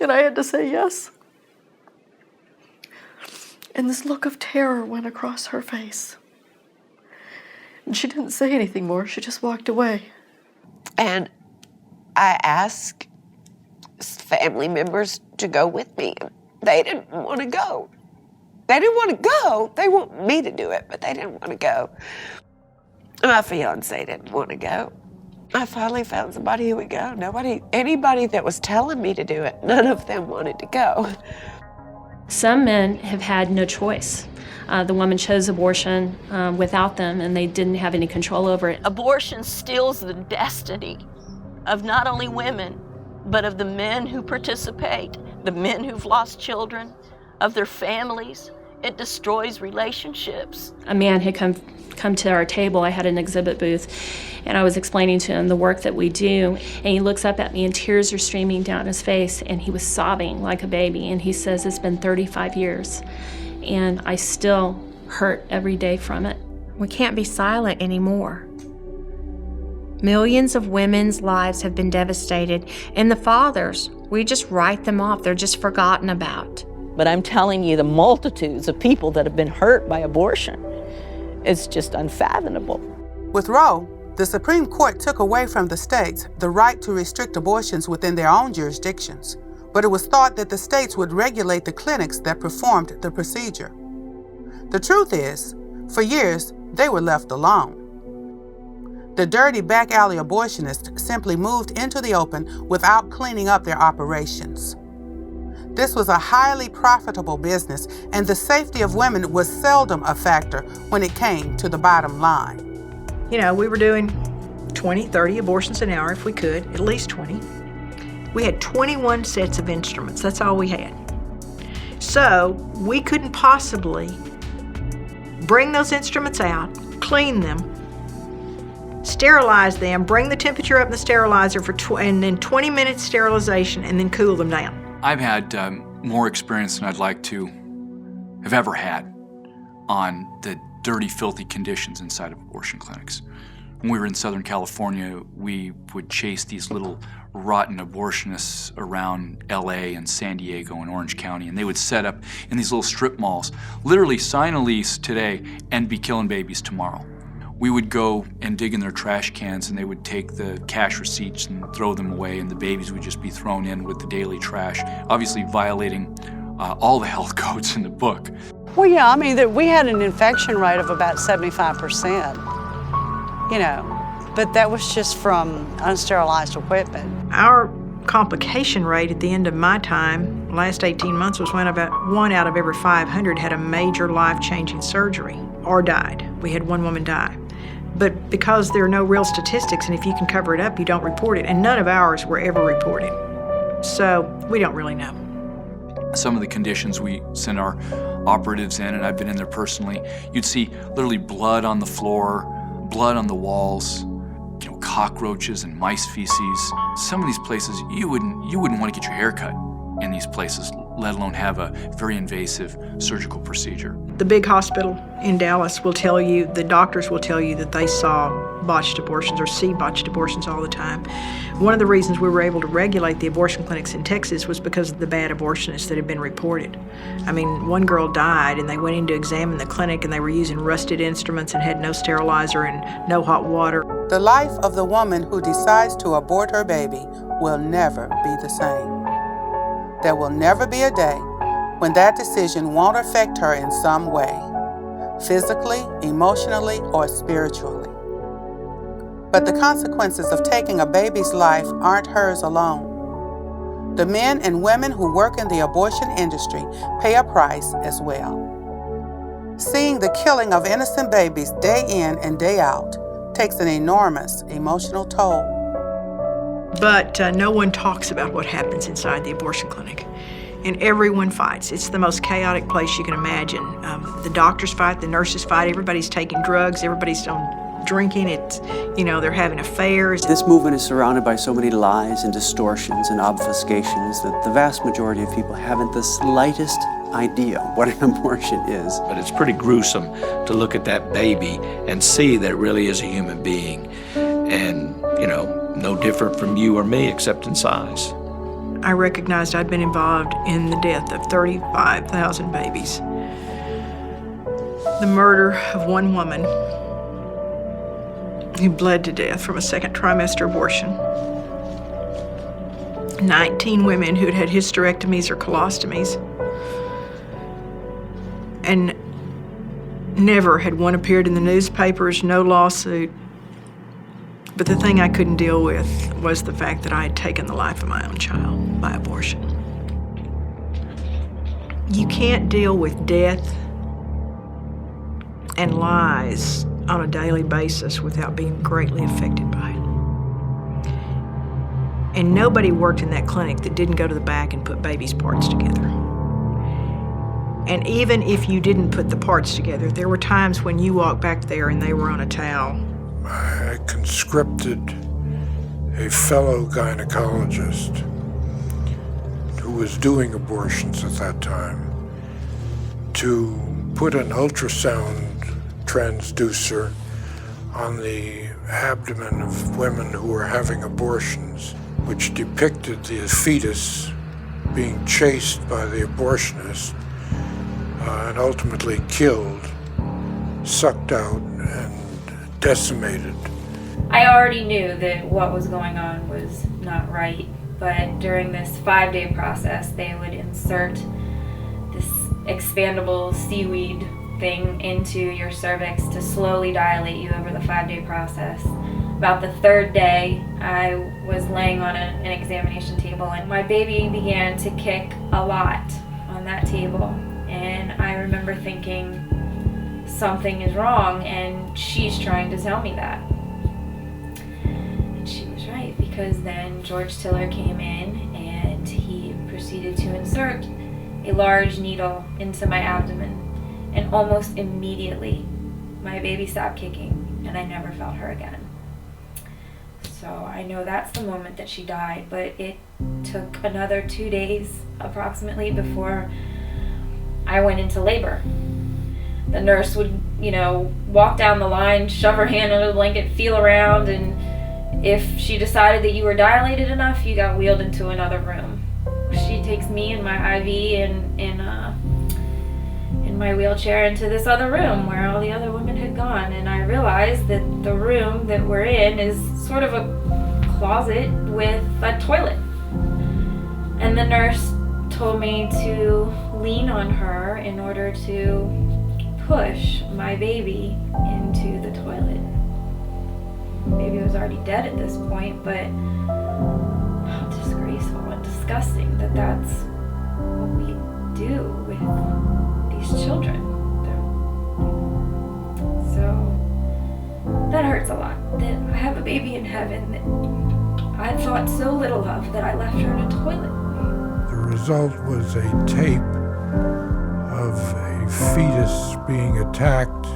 And I had to say yes. And this look of terror went across her face. And she didn't say anything more. She just walked away. And I asked family members to go with me. They didn't want to go. They didn't want to go. They want me to do it, but they didn't want to go. My fiance didn't want to go. I finally found somebody who would go. Anybody that was telling me to do it, none of them wanted to go. Some men have had no choice. The woman chose abortion without them, and they didn't have any control over it. Abortion steals the destiny of not only women, but of the men who participate, the men who've lost children, of their families. It destroys relationships. A man had come to our table. I had an exhibit booth, and I was explaining to him the work that we do, and he looks up at me and tears are streaming down his face, and he was sobbing like a baby, and he says, it's been 35 years, and I still hurt every day from it. We can't be silent anymore. Millions of women's lives have been devastated, and the fathers, we just write them off. They're just forgotten about. But I'm telling you, the multitudes of people that have been hurt by abortion, it's just unfathomable. With Roe, the Supreme Court took away from the states the right to restrict abortions within their own jurisdictions, but it was thought that the states would regulate the clinics that performed the procedure. The truth is, for years, they were left alone. The dirty back alley abortionists simply moved into the open without cleaning up their operations. This was a highly profitable business, and the safety of women was seldom a factor when it came to the bottom line. You know, we were doing 20, 30 abortions an hour if we could, at least 20. We had 21 sets of instruments. That's all we had. So we couldn't possibly bring those instruments out, clean them, sterilize them, bring the temperature up in the sterilizer and then 20 minutes sterilization and then cool them down. I've had more experience than I'd like to have ever had on the dirty, filthy conditions inside of abortion clinics. When we were in Southern California, we would chase these little rotten abortionists around LA and San Diego and Orange County, and they would set up in these little strip malls, literally sign a lease today and be killing babies tomorrow. We would go and dig in their trash cans, and they would take the cash receipts and throw them away, and the babies would just be thrown in with the daily trash, obviously violating all the health codes in the book. Well, yeah, I mean, we had an infection rate of about 75%, you know, but that was just from unsterilized equipment. Our complication rate at the end of my time, last 18 months, was when about 1 out of every 500 had a major life-changing surgery or died. We had one woman die. But because there are no real statistics, and if you can cover it up, you don't report it, and none of ours were ever reported. So we don't really know. Some of the conditions we send our operatives in, and I've been in there personally, you'd see literally blood on the floor, blood on the walls, you know, cockroaches and mice feces. Some of these places, you wouldn't want to get your hair cut in these places, let alone have a very invasive surgical procedure. The big hospital in Dallas will tell you, the doctors will tell you that they saw botched abortions or see botched abortions all the time. One of the reasons we were able to regulate the abortion clinics in Texas was because of the bad abortionists that had been reported. I mean, one girl died and they went in to examine the clinic and they were using rusted instruments and had no sterilizer and no hot water. The life of the woman who decides to abort her baby will never be the same. There will never be a day when that decision won't affect her in some way, physically, emotionally, or spiritually. But the consequences of taking a baby's life aren't hers alone. The men and women who work in the abortion industry pay a price as well. Seeing the killing of innocent babies day in and day out takes an enormous emotional toll. But no one talks about what happens inside the abortion clinic. And everyone fights. It's the most chaotic place you can imagine. The doctors fight, the nurses fight, everybody's taking drugs, everybody's on drinking, it's, you know, they're having affairs. This movement is surrounded by so many lies and distortions and obfuscations that the vast majority of people haven't the slightest idea what an abortion is. But it's pretty gruesome to look at that baby and see that it really is a human being. And, you know, no different from you or me except in size. I recognized I'd been involved in the death of 35,000 babies. The murder of one woman who bled to death from a second trimester abortion. 19 women who'd had hysterectomies or colostomies. And never had one appeared in the newspapers, no lawsuit. But the thing I couldn't deal with was the fact that I had taken the life of my own child by abortion. You can't deal with death and lies on a daily basis without being greatly affected by it. And nobody worked in that clinic that didn't go to the back and put babies' parts together. And even if you didn't put the parts together, there were times when you walked back there and they were on a towel. I conscripted a fellow gynecologist who was doing abortions at that time to put an ultrasound transducer on the abdomen of women who were having abortions, which depicted the fetus being chased by the abortionist and ultimately killed, sucked out, and decimated. I already knew that what was going on was not right, but during this 5-day process, they would insert this expandable seaweed thing into your cervix to slowly dilate you over the 5-day process. About the 3rd day, I was laying on an examination table, and my baby began to kick a lot on that table. And I remember thinking, something is wrong, and she's trying to tell me that. And she was right, because then George Tiller came in and he proceeded to insert a large needle into my abdomen, and almost immediately my baby stopped kicking and I never felt her again. So I know that's the moment that she died, but it took another 2 days approximately before I went into labor. The nurse would, walk down the line, shove her hand under the blanket, feel around, and if she decided that you were dilated enough, you got wheeled into another room. She takes me and my IV in my wheelchair into this other room where all the other women had gone, and I realized that the room that we're in is sort of a closet with a toilet. And the nurse told me to lean on her in order to push my baby into the toilet. Baby was already dead at this point, but how disgraceful and disgusting that that's what we do with these children. So that hurts a lot, that I have a baby in heaven that I thought so little of, that I left her in a toilet. The result was a tape of a fetus being attacked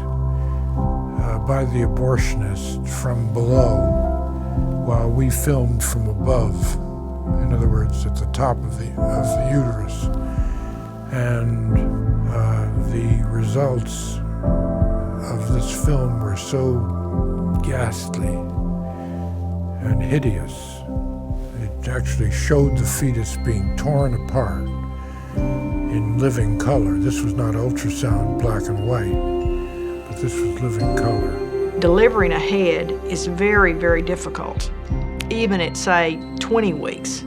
by the abortionist from below while we filmed from above. In other words, at the top of the uterus. And the results of this film were so ghastly and hideous. It actually showed the fetus being torn apart in living color. This was not ultrasound black and white, but this was living color. Delivering a head is very, very difficult, even at, say, 20 weeks.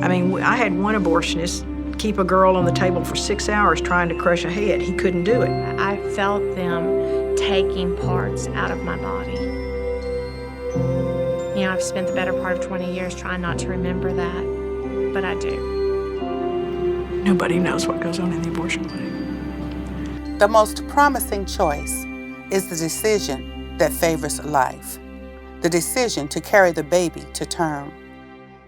I mean, I had one abortionist keep a girl on the table for 6 hours trying to crush a head. He couldn't do it. I felt them taking parts out of my body. I've spent the better part of 20 years trying not to remember that, but I do. Nobody knows what goes on in the abortion clinic. The most promising choice is the decision that favors life, the decision to carry the baby to term.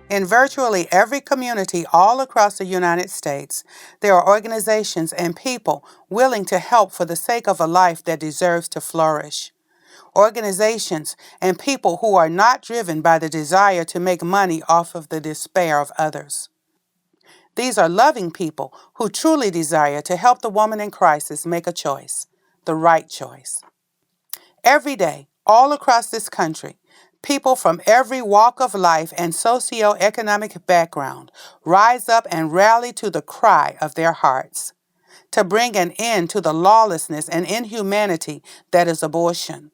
In virtually every community all across the United States, there are organizations and people willing to help for the sake of a life that deserves to flourish. Organizations and people who are not driven by the desire to make money off of the despair of others. These are loving people who truly desire to help the woman in crisis make a choice, the right choice. Every day, all across this country, people from every walk of life and socioeconomic background rise up and rally to the cry of their hearts, to bring an end to the lawlessness and inhumanity that is abortion.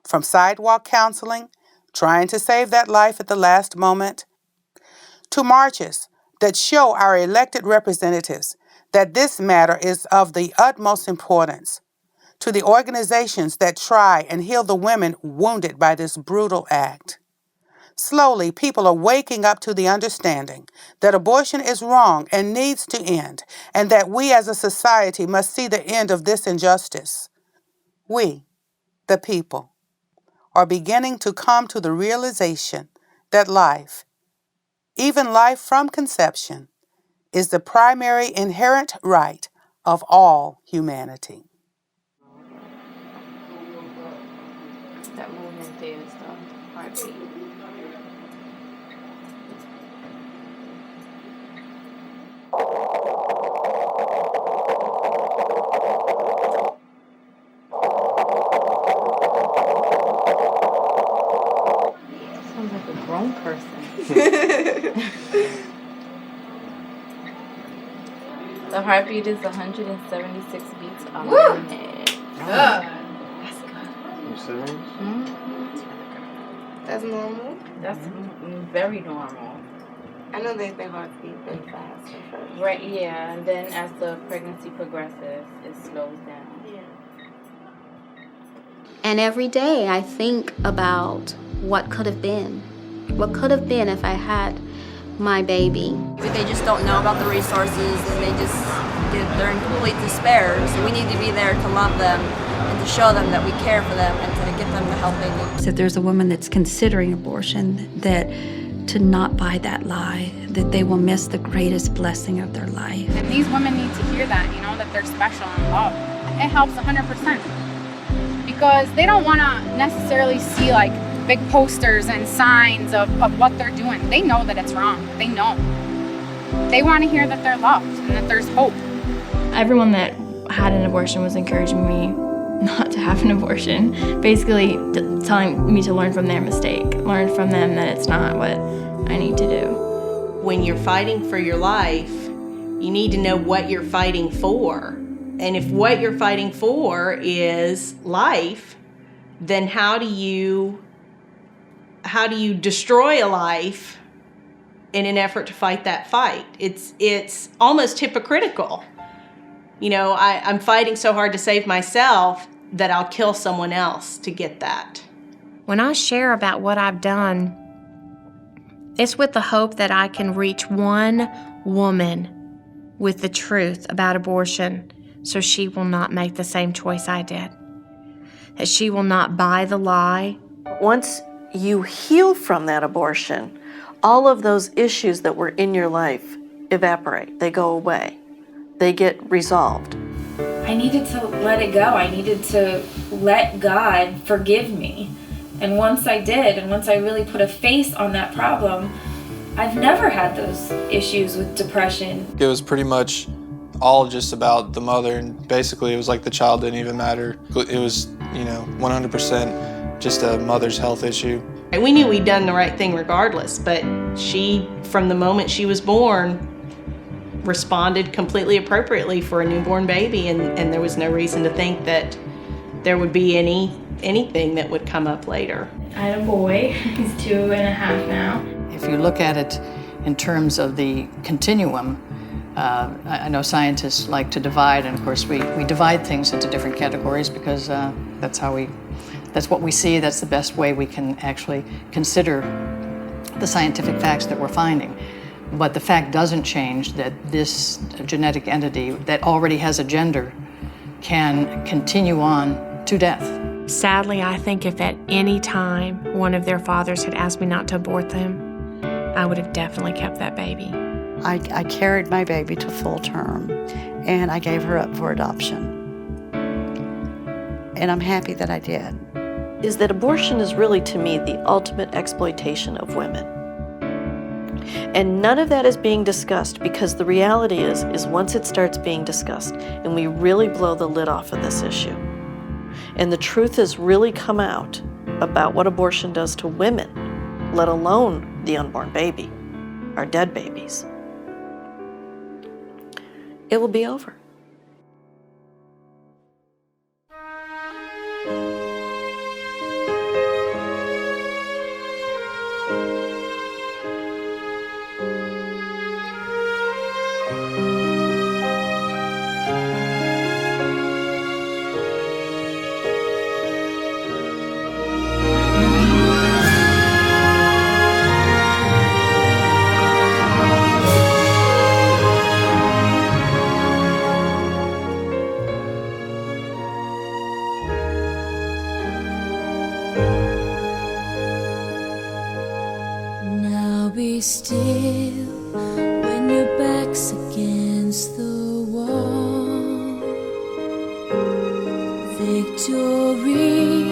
From sidewalk counseling, trying to save that life at the last moment, to marches that show our elected representatives that this matter is of the utmost importance, to the organizations that try and heal the women wounded by this brutal act. Slowly, people are waking up to the understanding that abortion is wrong and needs to end, and that we as a society must see the end of this injustice. We, the people, are beginning to come to the realization that life, even life from conception, is the primary inherent right of all humanity. That movement there is the heartbeat. Sounds like a grown person. The heartbeat is 176 beats a minute. That's good. You serious? Mm-hmm. That's normal? That's very normal. I know they heart beat very fast at first. Right, yeah. And then as the pregnancy progresses, it slows down. Yeah. And every day I think about what could have been. What could have been if I had my baby. They just don't know about the resources and they're in complete despair. So we need to be there to love them and to show them that we care for them and to get them the help they need. So if there's a woman that's considering abortion, that to not buy that lie, that they will miss the greatest blessing of their life. And these women need to hear that, that they're special and loved. It helps 100%. Because they don't want to necessarily see like big posters and signs of what they're doing. They know that it's wrong. They know. They want to hear that they're loved and that there's hope. Everyone that had an abortion was encouraging me not to have an abortion, basically telling me to learn from their mistake, learn from them that it's not what I need to do. When you're fighting for your life, you need to know what you're fighting for. And if what you're fighting for is life, then how do you destroy a life in an effort to fight that fight? It's almost hypocritical. I'm fighting so hard to save myself that I'll kill someone else to get that. When I share about what I've done, it's with the hope that I can reach one woman with the truth about abortion so she will not make the same choice I did. That she will not buy the lie. Once you heal from that abortion, all of those issues that were in your life evaporate. They go away. They get resolved. I needed to let it go. I needed to let God forgive me. And once I did, and once I really put a face on that problem, I've never had those issues with depression. It was pretty much all just about the mother, and basically it was like the child didn't even matter. It was, 100% just a mother's health issue. We knew we'd done the right thing regardless, but she, from the moment she was born, responded completely appropriately for a newborn baby, and there was no reason to think that there would be anything that would come up later. I had a boy. He's 2.5 now. If you look at it in terms of the continuum, I know scientists like to divide, and of course we divide things into different categories because that's what we see. That's the best way we can actually consider the scientific facts that we're finding. But the fact doesn't change that this genetic entity that already has a gender can continue on to death. Sadly, I think if at any time one of their fathers had asked me not to abort them, I would have definitely kept that baby. I carried my baby to full term, and I gave her up for adoption. And I'm happy that I did. Is that abortion is really, to me, the ultimate exploitation of women. And none of that is being discussed, because the reality is once it starts being discussed and we really blow the lid off of this issue, and the truth has really come out about what abortion does to women, let alone the unborn baby, our dead babies, it will be over. Be still when your back's against the wall. Victory,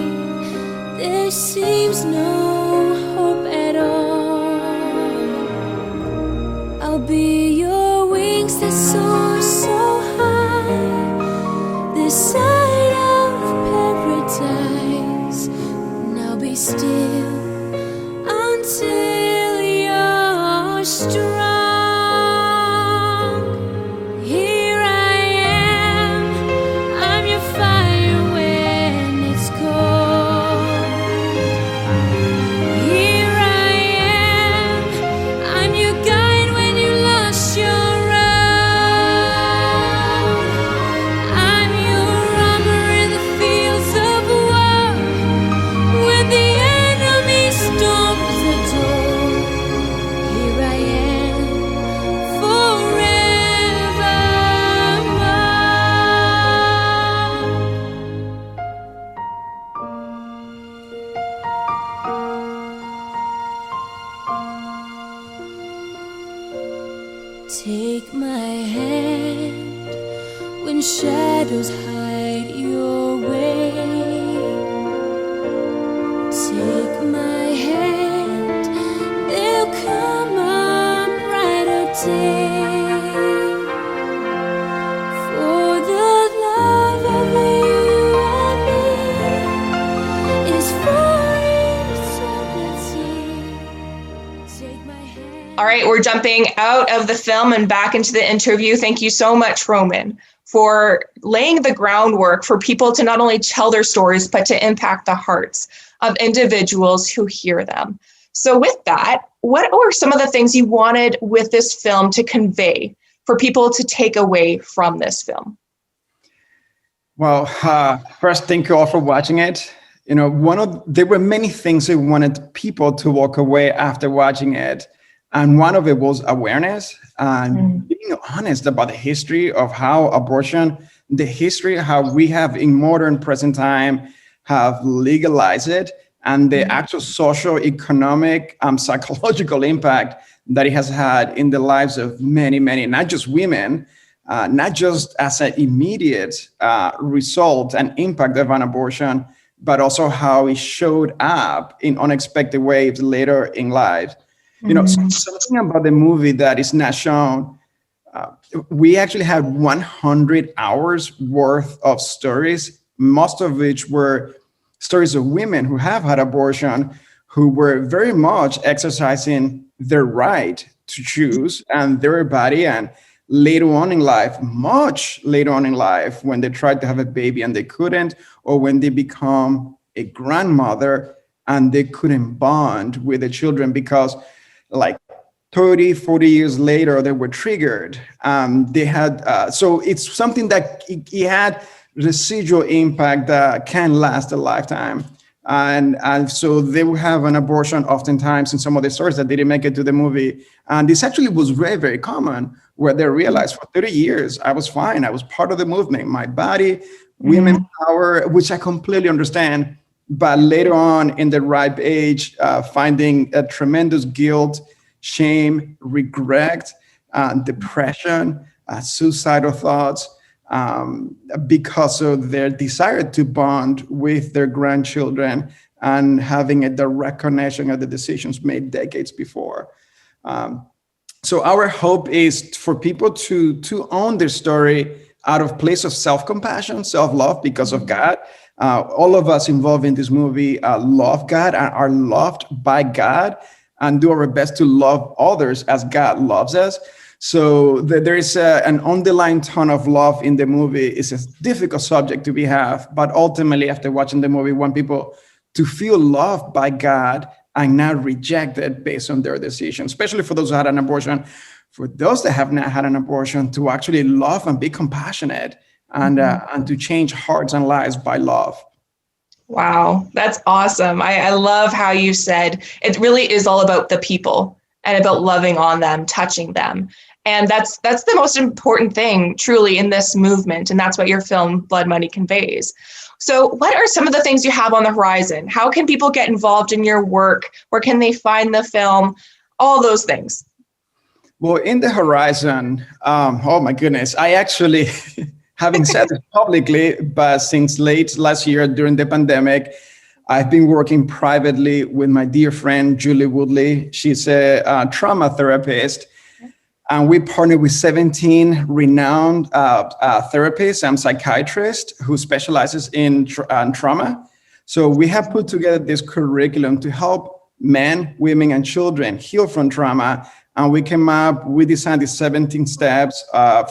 there seems no hope at all. I'll be your wings that soar so high, this side of paradise. Now be still until strong. Here I am, I'm your fire when it's cold. Here I am, I'm your guide when you lost your road. I'm your armor in the fields of war. Take my hand when shadows hide your way. Take my hand, there'll come a brighter day. For the love of you and me is for eternity. Take my hand. All right, we're jumping out of the film and back into the interview. Thank you so much, Roman, for laying the groundwork for people to not only tell their stories, but to impact the hearts of individuals who hear them. So with that, what were some of the things you wanted with this film to convey for people to take away from this film? Well, first, thank you all for watching it. You know, there were many things we wanted people to walk away after watching it. And one of it was awareness and being honest about the history of how abortion, the history, how we have in modern present time have legalized it, and the actual social, economic, psychological impact that it has had in the lives of many, many, not just women, not just as an immediate result and impact of an abortion, but also how it showed up in unexpected ways later in life. You know, something about the movie that is not shown, we actually had 100 hours worth of stories, most of which were stories of women who have had abortion, who were very much exercising their right to choose and their body. And later on in life, much later on in life, when they tried to have a baby and they couldn't, or when they become a grandmother and they couldn't bond with the children because like 30, 40 years later, they were triggered. They had, so it's something that it had residual impact that can last a lifetime. And so they will have an abortion oftentimes in some of the stories that didn't make it to the movie. And this actually was very, very common where they realized for 30 years, I was fine. I was part of the movement, my body, women power, which I completely understand. But later on in the ripe age, finding a tremendous guilt, shame, regret, depression, suicidal thoughts, because of their desire to bond with their grandchildren and having a direct connection of the decisions made decades before. So our hope is for people to own their story out of place of self-compassion, self-love because of God. All of us involved in this movie love God and are loved by God and do our best to love others as God loves us. So there is an underlying ton of love in the movie. It's a difficult subject to have, but ultimately after watching the movie, we want people to feel loved by God and not rejected based on their decision, especially for those who had an abortion. For those that have not had an abortion, to actually love and be compassionate and to change hearts and lives by love. Wow, that's awesome. I love how you said it really is all about the people and about loving on them, touching them. And that's the most important thing truly in this movement. And that's what your film Blood Money conveys. So what are some of the things you have on the horizon? How can people get involved in your work? Where can they find the film? All those things. Well, in the horizon, oh my goodness, I actually, having said this publicly, but since late last year during the pandemic, I've been working privately with my dear friend, Julie Woodley. She's a trauma therapist. And we partnered with 17 renowned therapists and psychiatrists who specializes in trauma. So we have put together this curriculum to help men, women, and children heal from trauma. And we designed these 17 steps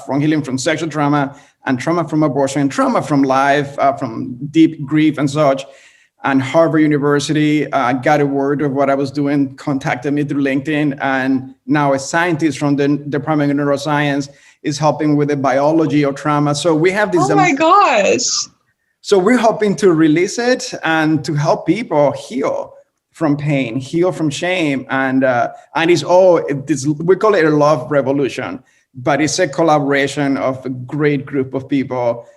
from healing from sexual trauma and trauma from abortion and trauma from life, from deep grief and such. And Harvard University got a word of what I was doing, contacted me through LinkedIn. And now a scientist from the Department of Neuroscience is helping with the biology of trauma. So we have this. Oh my gosh. So we're hoping to release it and to help people heal from pain, heal from shame. And it's we call it a love revolution, but it's a collaboration of a great group of people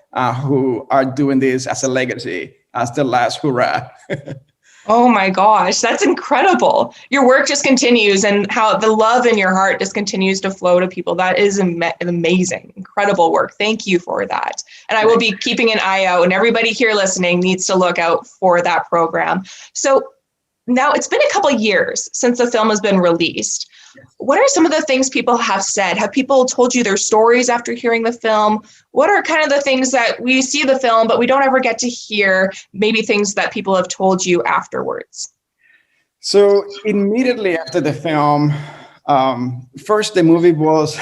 who are doing this as a legacy, as the last hurrah. Oh my gosh, that's incredible. Your work just continues, and how the love in your heart just continues to flow to people. That is amazing, incredible work. Thank you for that. And I will be keeping an eye out, and everybody here listening needs to look out for that program. So now it's been a couple of years since the film has been released. What are some of the things people have said? Have people told you their stories after hearing the film? What are kind of the things that we see the film, but we don't ever get to hear, maybe things that people have told you afterwards? So immediately after the film, first the movie was,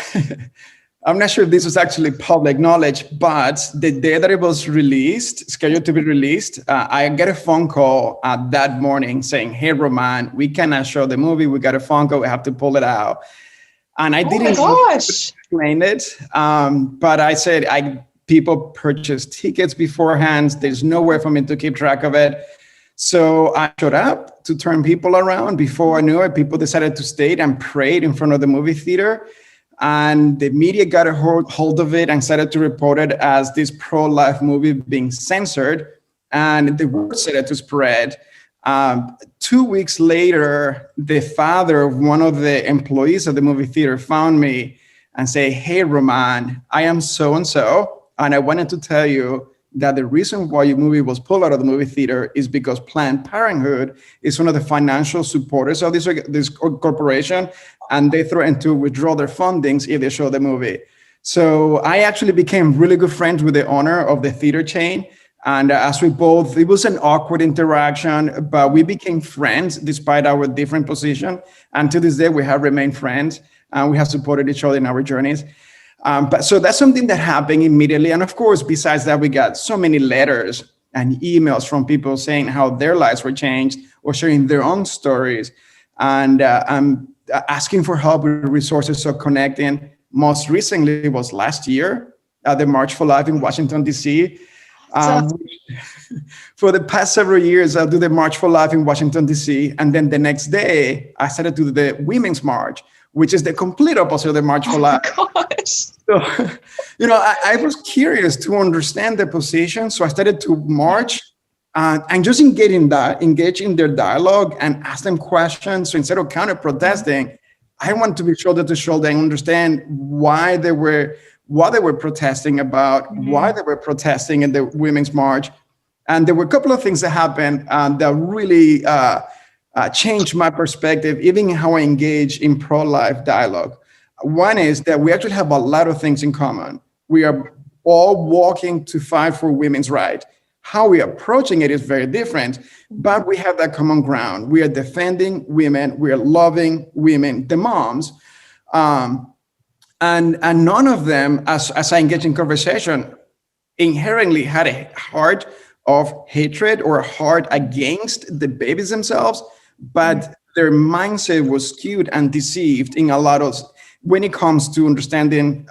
I'm not sure if this was actually public knowledge, but the day that it was released, scheduled to be released, I get a phone call that morning saying, "Hey, Roman, we cannot show the movie. We got a phone call. We have to pull it out." And I didn't explain it, but I said, people purchased tickets beforehand. There's no way for me to keep track of it. So I showed up to turn people around. Before I knew it, people decided to stay and prayed in front of the movie theater. And the media got a hold of it and started to report it as this pro-life movie being censored. And the word started to spread. 2 weeks later, the father of one of the employees of the movie theater found me and say, "Hey, Roman, I am so-and-so. And I wanted to tell you that the reason why your movie was pulled out of the movie theater is because Planned Parenthood is one of the financial supporters of this corporation, and they threatened to withdraw their fundings if they show the movie." So I actually became really good friends with the owner of the theater chain. And as we both, it was an awkward interaction, but we became friends despite our different position. And to this day, we have remained friends, and we have supported each other in our journeys. But so that's something that happened immediately. And of course, besides that, we got so many letters and emails from people saying how their lives were changed or sharing their own stories and asking for help with resources. So connecting. Most recently was last year at the March for Life in Washington, D.C. For the past several years, I'll do the March for Life in Washington, D.C. And then the next day, I started to do the Women's March, which is the complete opposite of the March for Life. Oh my gosh. So, I was curious to understand the position. So I started to march and just engage in their dialogue and ask them questions. So instead of counter protesting, I want to be shoulder to shoulder and understand what they were protesting about, why they were protesting in the Women's March. And there were a couple of things that happened that really changed my perspective, even how I engage in pro-life dialogue. One is that we actually have a lot of things in common. We are all walking to fight for women's rights. How we are approaching it is very different, but we have that common ground. We are defending women. We are loving women, the moms. And none of them, as I engage in conversation, inherently had a heart of hatred or a heart against the babies themselves, but their mindset was skewed and deceived in a lot of, when it comes to understanding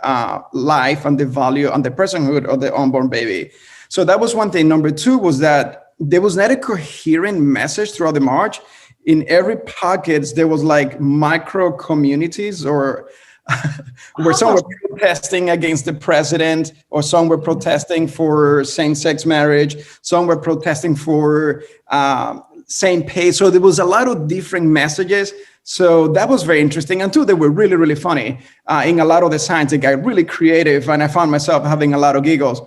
life and the value and the personhood of the unborn baby. So that was one thing. Number two was that there was not a coherent message throughout the march. In every pocket, there was like micro communities or where some were protesting against the president, or some were protesting for same-sex marriage, some were protesting for same pay. So there was a lot of different messages. So that was very interesting. And two, they were really, really funny. In a lot of the signs, they got really creative, and I found myself having a lot of giggles.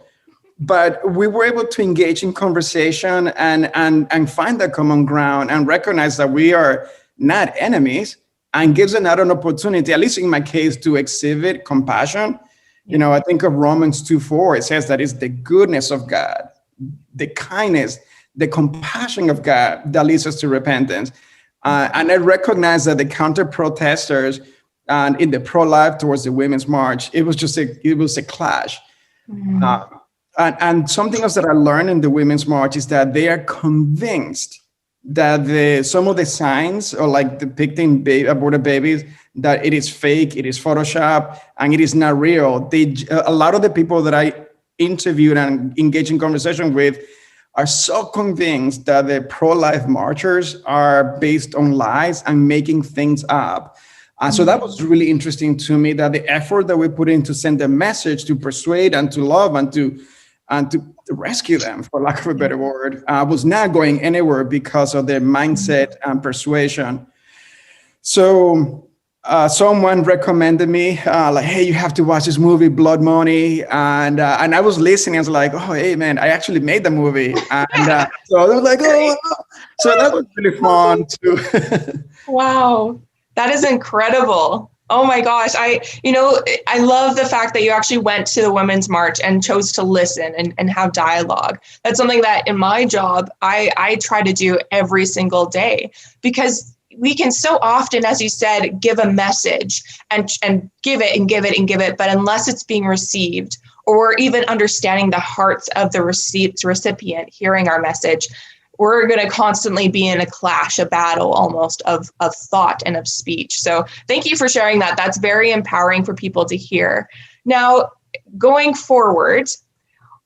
But we were able to engage in conversation and find that common ground and recognize that we are not enemies, and gives another an opportunity, at least in my case, to exhibit compassion. I think of Romans 2:4. It says that it's the goodness of God, the kindness, the compassion of God that leads us to repentance. And I recognize that the counter-protesters in the pro-life towards the Women's March, it was a clash. And something else that I learned in the Women's March is that they are convinced that some of the signs are like depicting aborted babies, that it is fake, it is Photoshop, and it is not real. A lot of the people that I interviewed and engaged in conversation with are so convinced that the pro-life marchers are based on lies and making things up. So that was really interesting to me, that the effort that we put in to send a message, to persuade and to love and to rescue them, for lack of a better word, was not going anywhere because of their mindset and persuasion. So someone recommended me, like, hey, you have to watch this movie, Blood Money. And I was listening. I was like, oh, hey, man, I actually made the movie. And so I was like, oh, so that was really fun too. Wow, that is incredible. Oh my gosh. I love the fact that you actually went to the Women's March and chose to listen and have dialogue. That's something that in my job, I try to do every single day, because we can so often, as you said, give a message and give it and give it and give it. But unless it's being received, or even understanding the hearts of the recipient hearing our message, we're going to constantly be in a clash, a battle almost of thought and of speech. So thank you for sharing that. That's very empowering for people to hear. Now, going forward,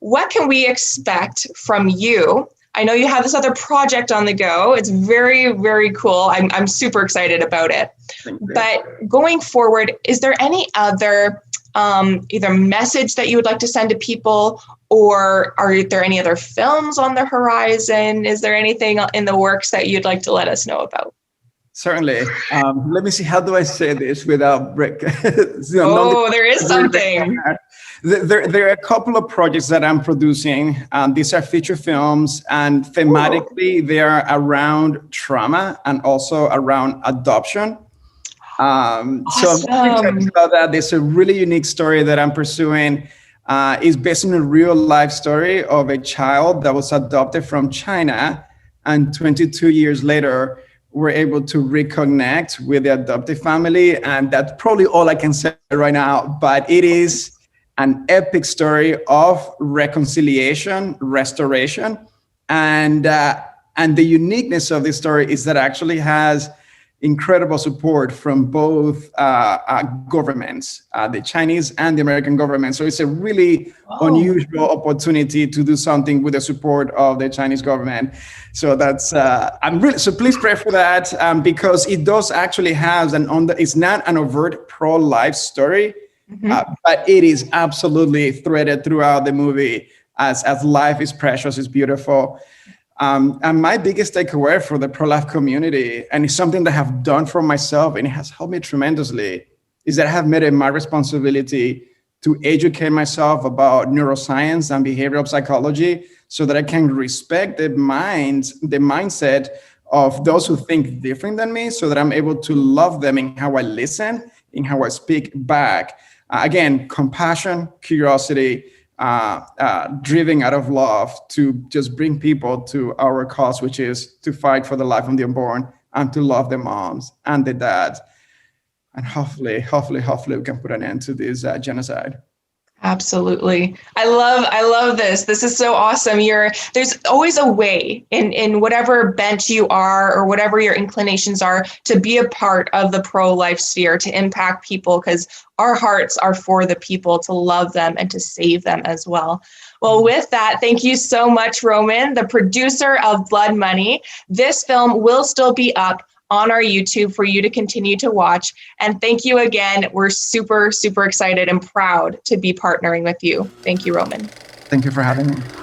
what can we expect from you? I know you have this other project on the go. It's very, very cool. I'm super excited about it. But going forward, is there any other either message that you would like to send to people, or are there any other films on the horizon? Is there anything in the works that you'd like to let us know about? Certainly. Let me see, how do I say this without break? There is something. There are a couple of projects that I'm producing. These are feature films, and thematically they are around trauma and also around adoption. So I'm really excited about that. There's a really unique story that I'm pursuing. It's based on a real life story of a child that was adopted from China, and 22 years later, we're able to reconnect with the adoptive family. And that's probably all I can say right now, but it is an epic story of reconciliation, restoration. And the uniqueness of this story is that it actually has incredible support from both governments, the Chinese and the American government. So it's a really unusual opportunity to do something with the support of the Chinese government. So that's, so please pray for that, because it does actually have it's not an overt pro-life story, but it is absolutely threaded throughout the movie as life is precious, it's beautiful. And my biggest takeaway for the pro-life community, and it's something that I have done for myself and it has helped me tremendously, is that I have made it my responsibility to educate myself about neuroscience and behavioral psychology so that I can respect the mindset of those who think different than me, so that I'm able to love them in how I listen, in how I speak back. Again, compassion, curiosity, driven out of love to just bring people to our cause, which is to fight for the life of the unborn and to love the moms and the dads. And hopefully we can put an end to this genocide. Absolutely. I love this. This is so awesome. There's always a way in whatever bent you are or whatever your inclinations are to be a part of the pro-life sphere, to impact people, because our hearts are for the people, to love them and to save them as well. Well, with that, thank you so much, Roman, the producer of Blood Money. This film will still be up on our YouTube for you to continue to watch. And thank you again. We're super, super excited and proud to be partnering with you. Thank you, Roman. Thank you for having me.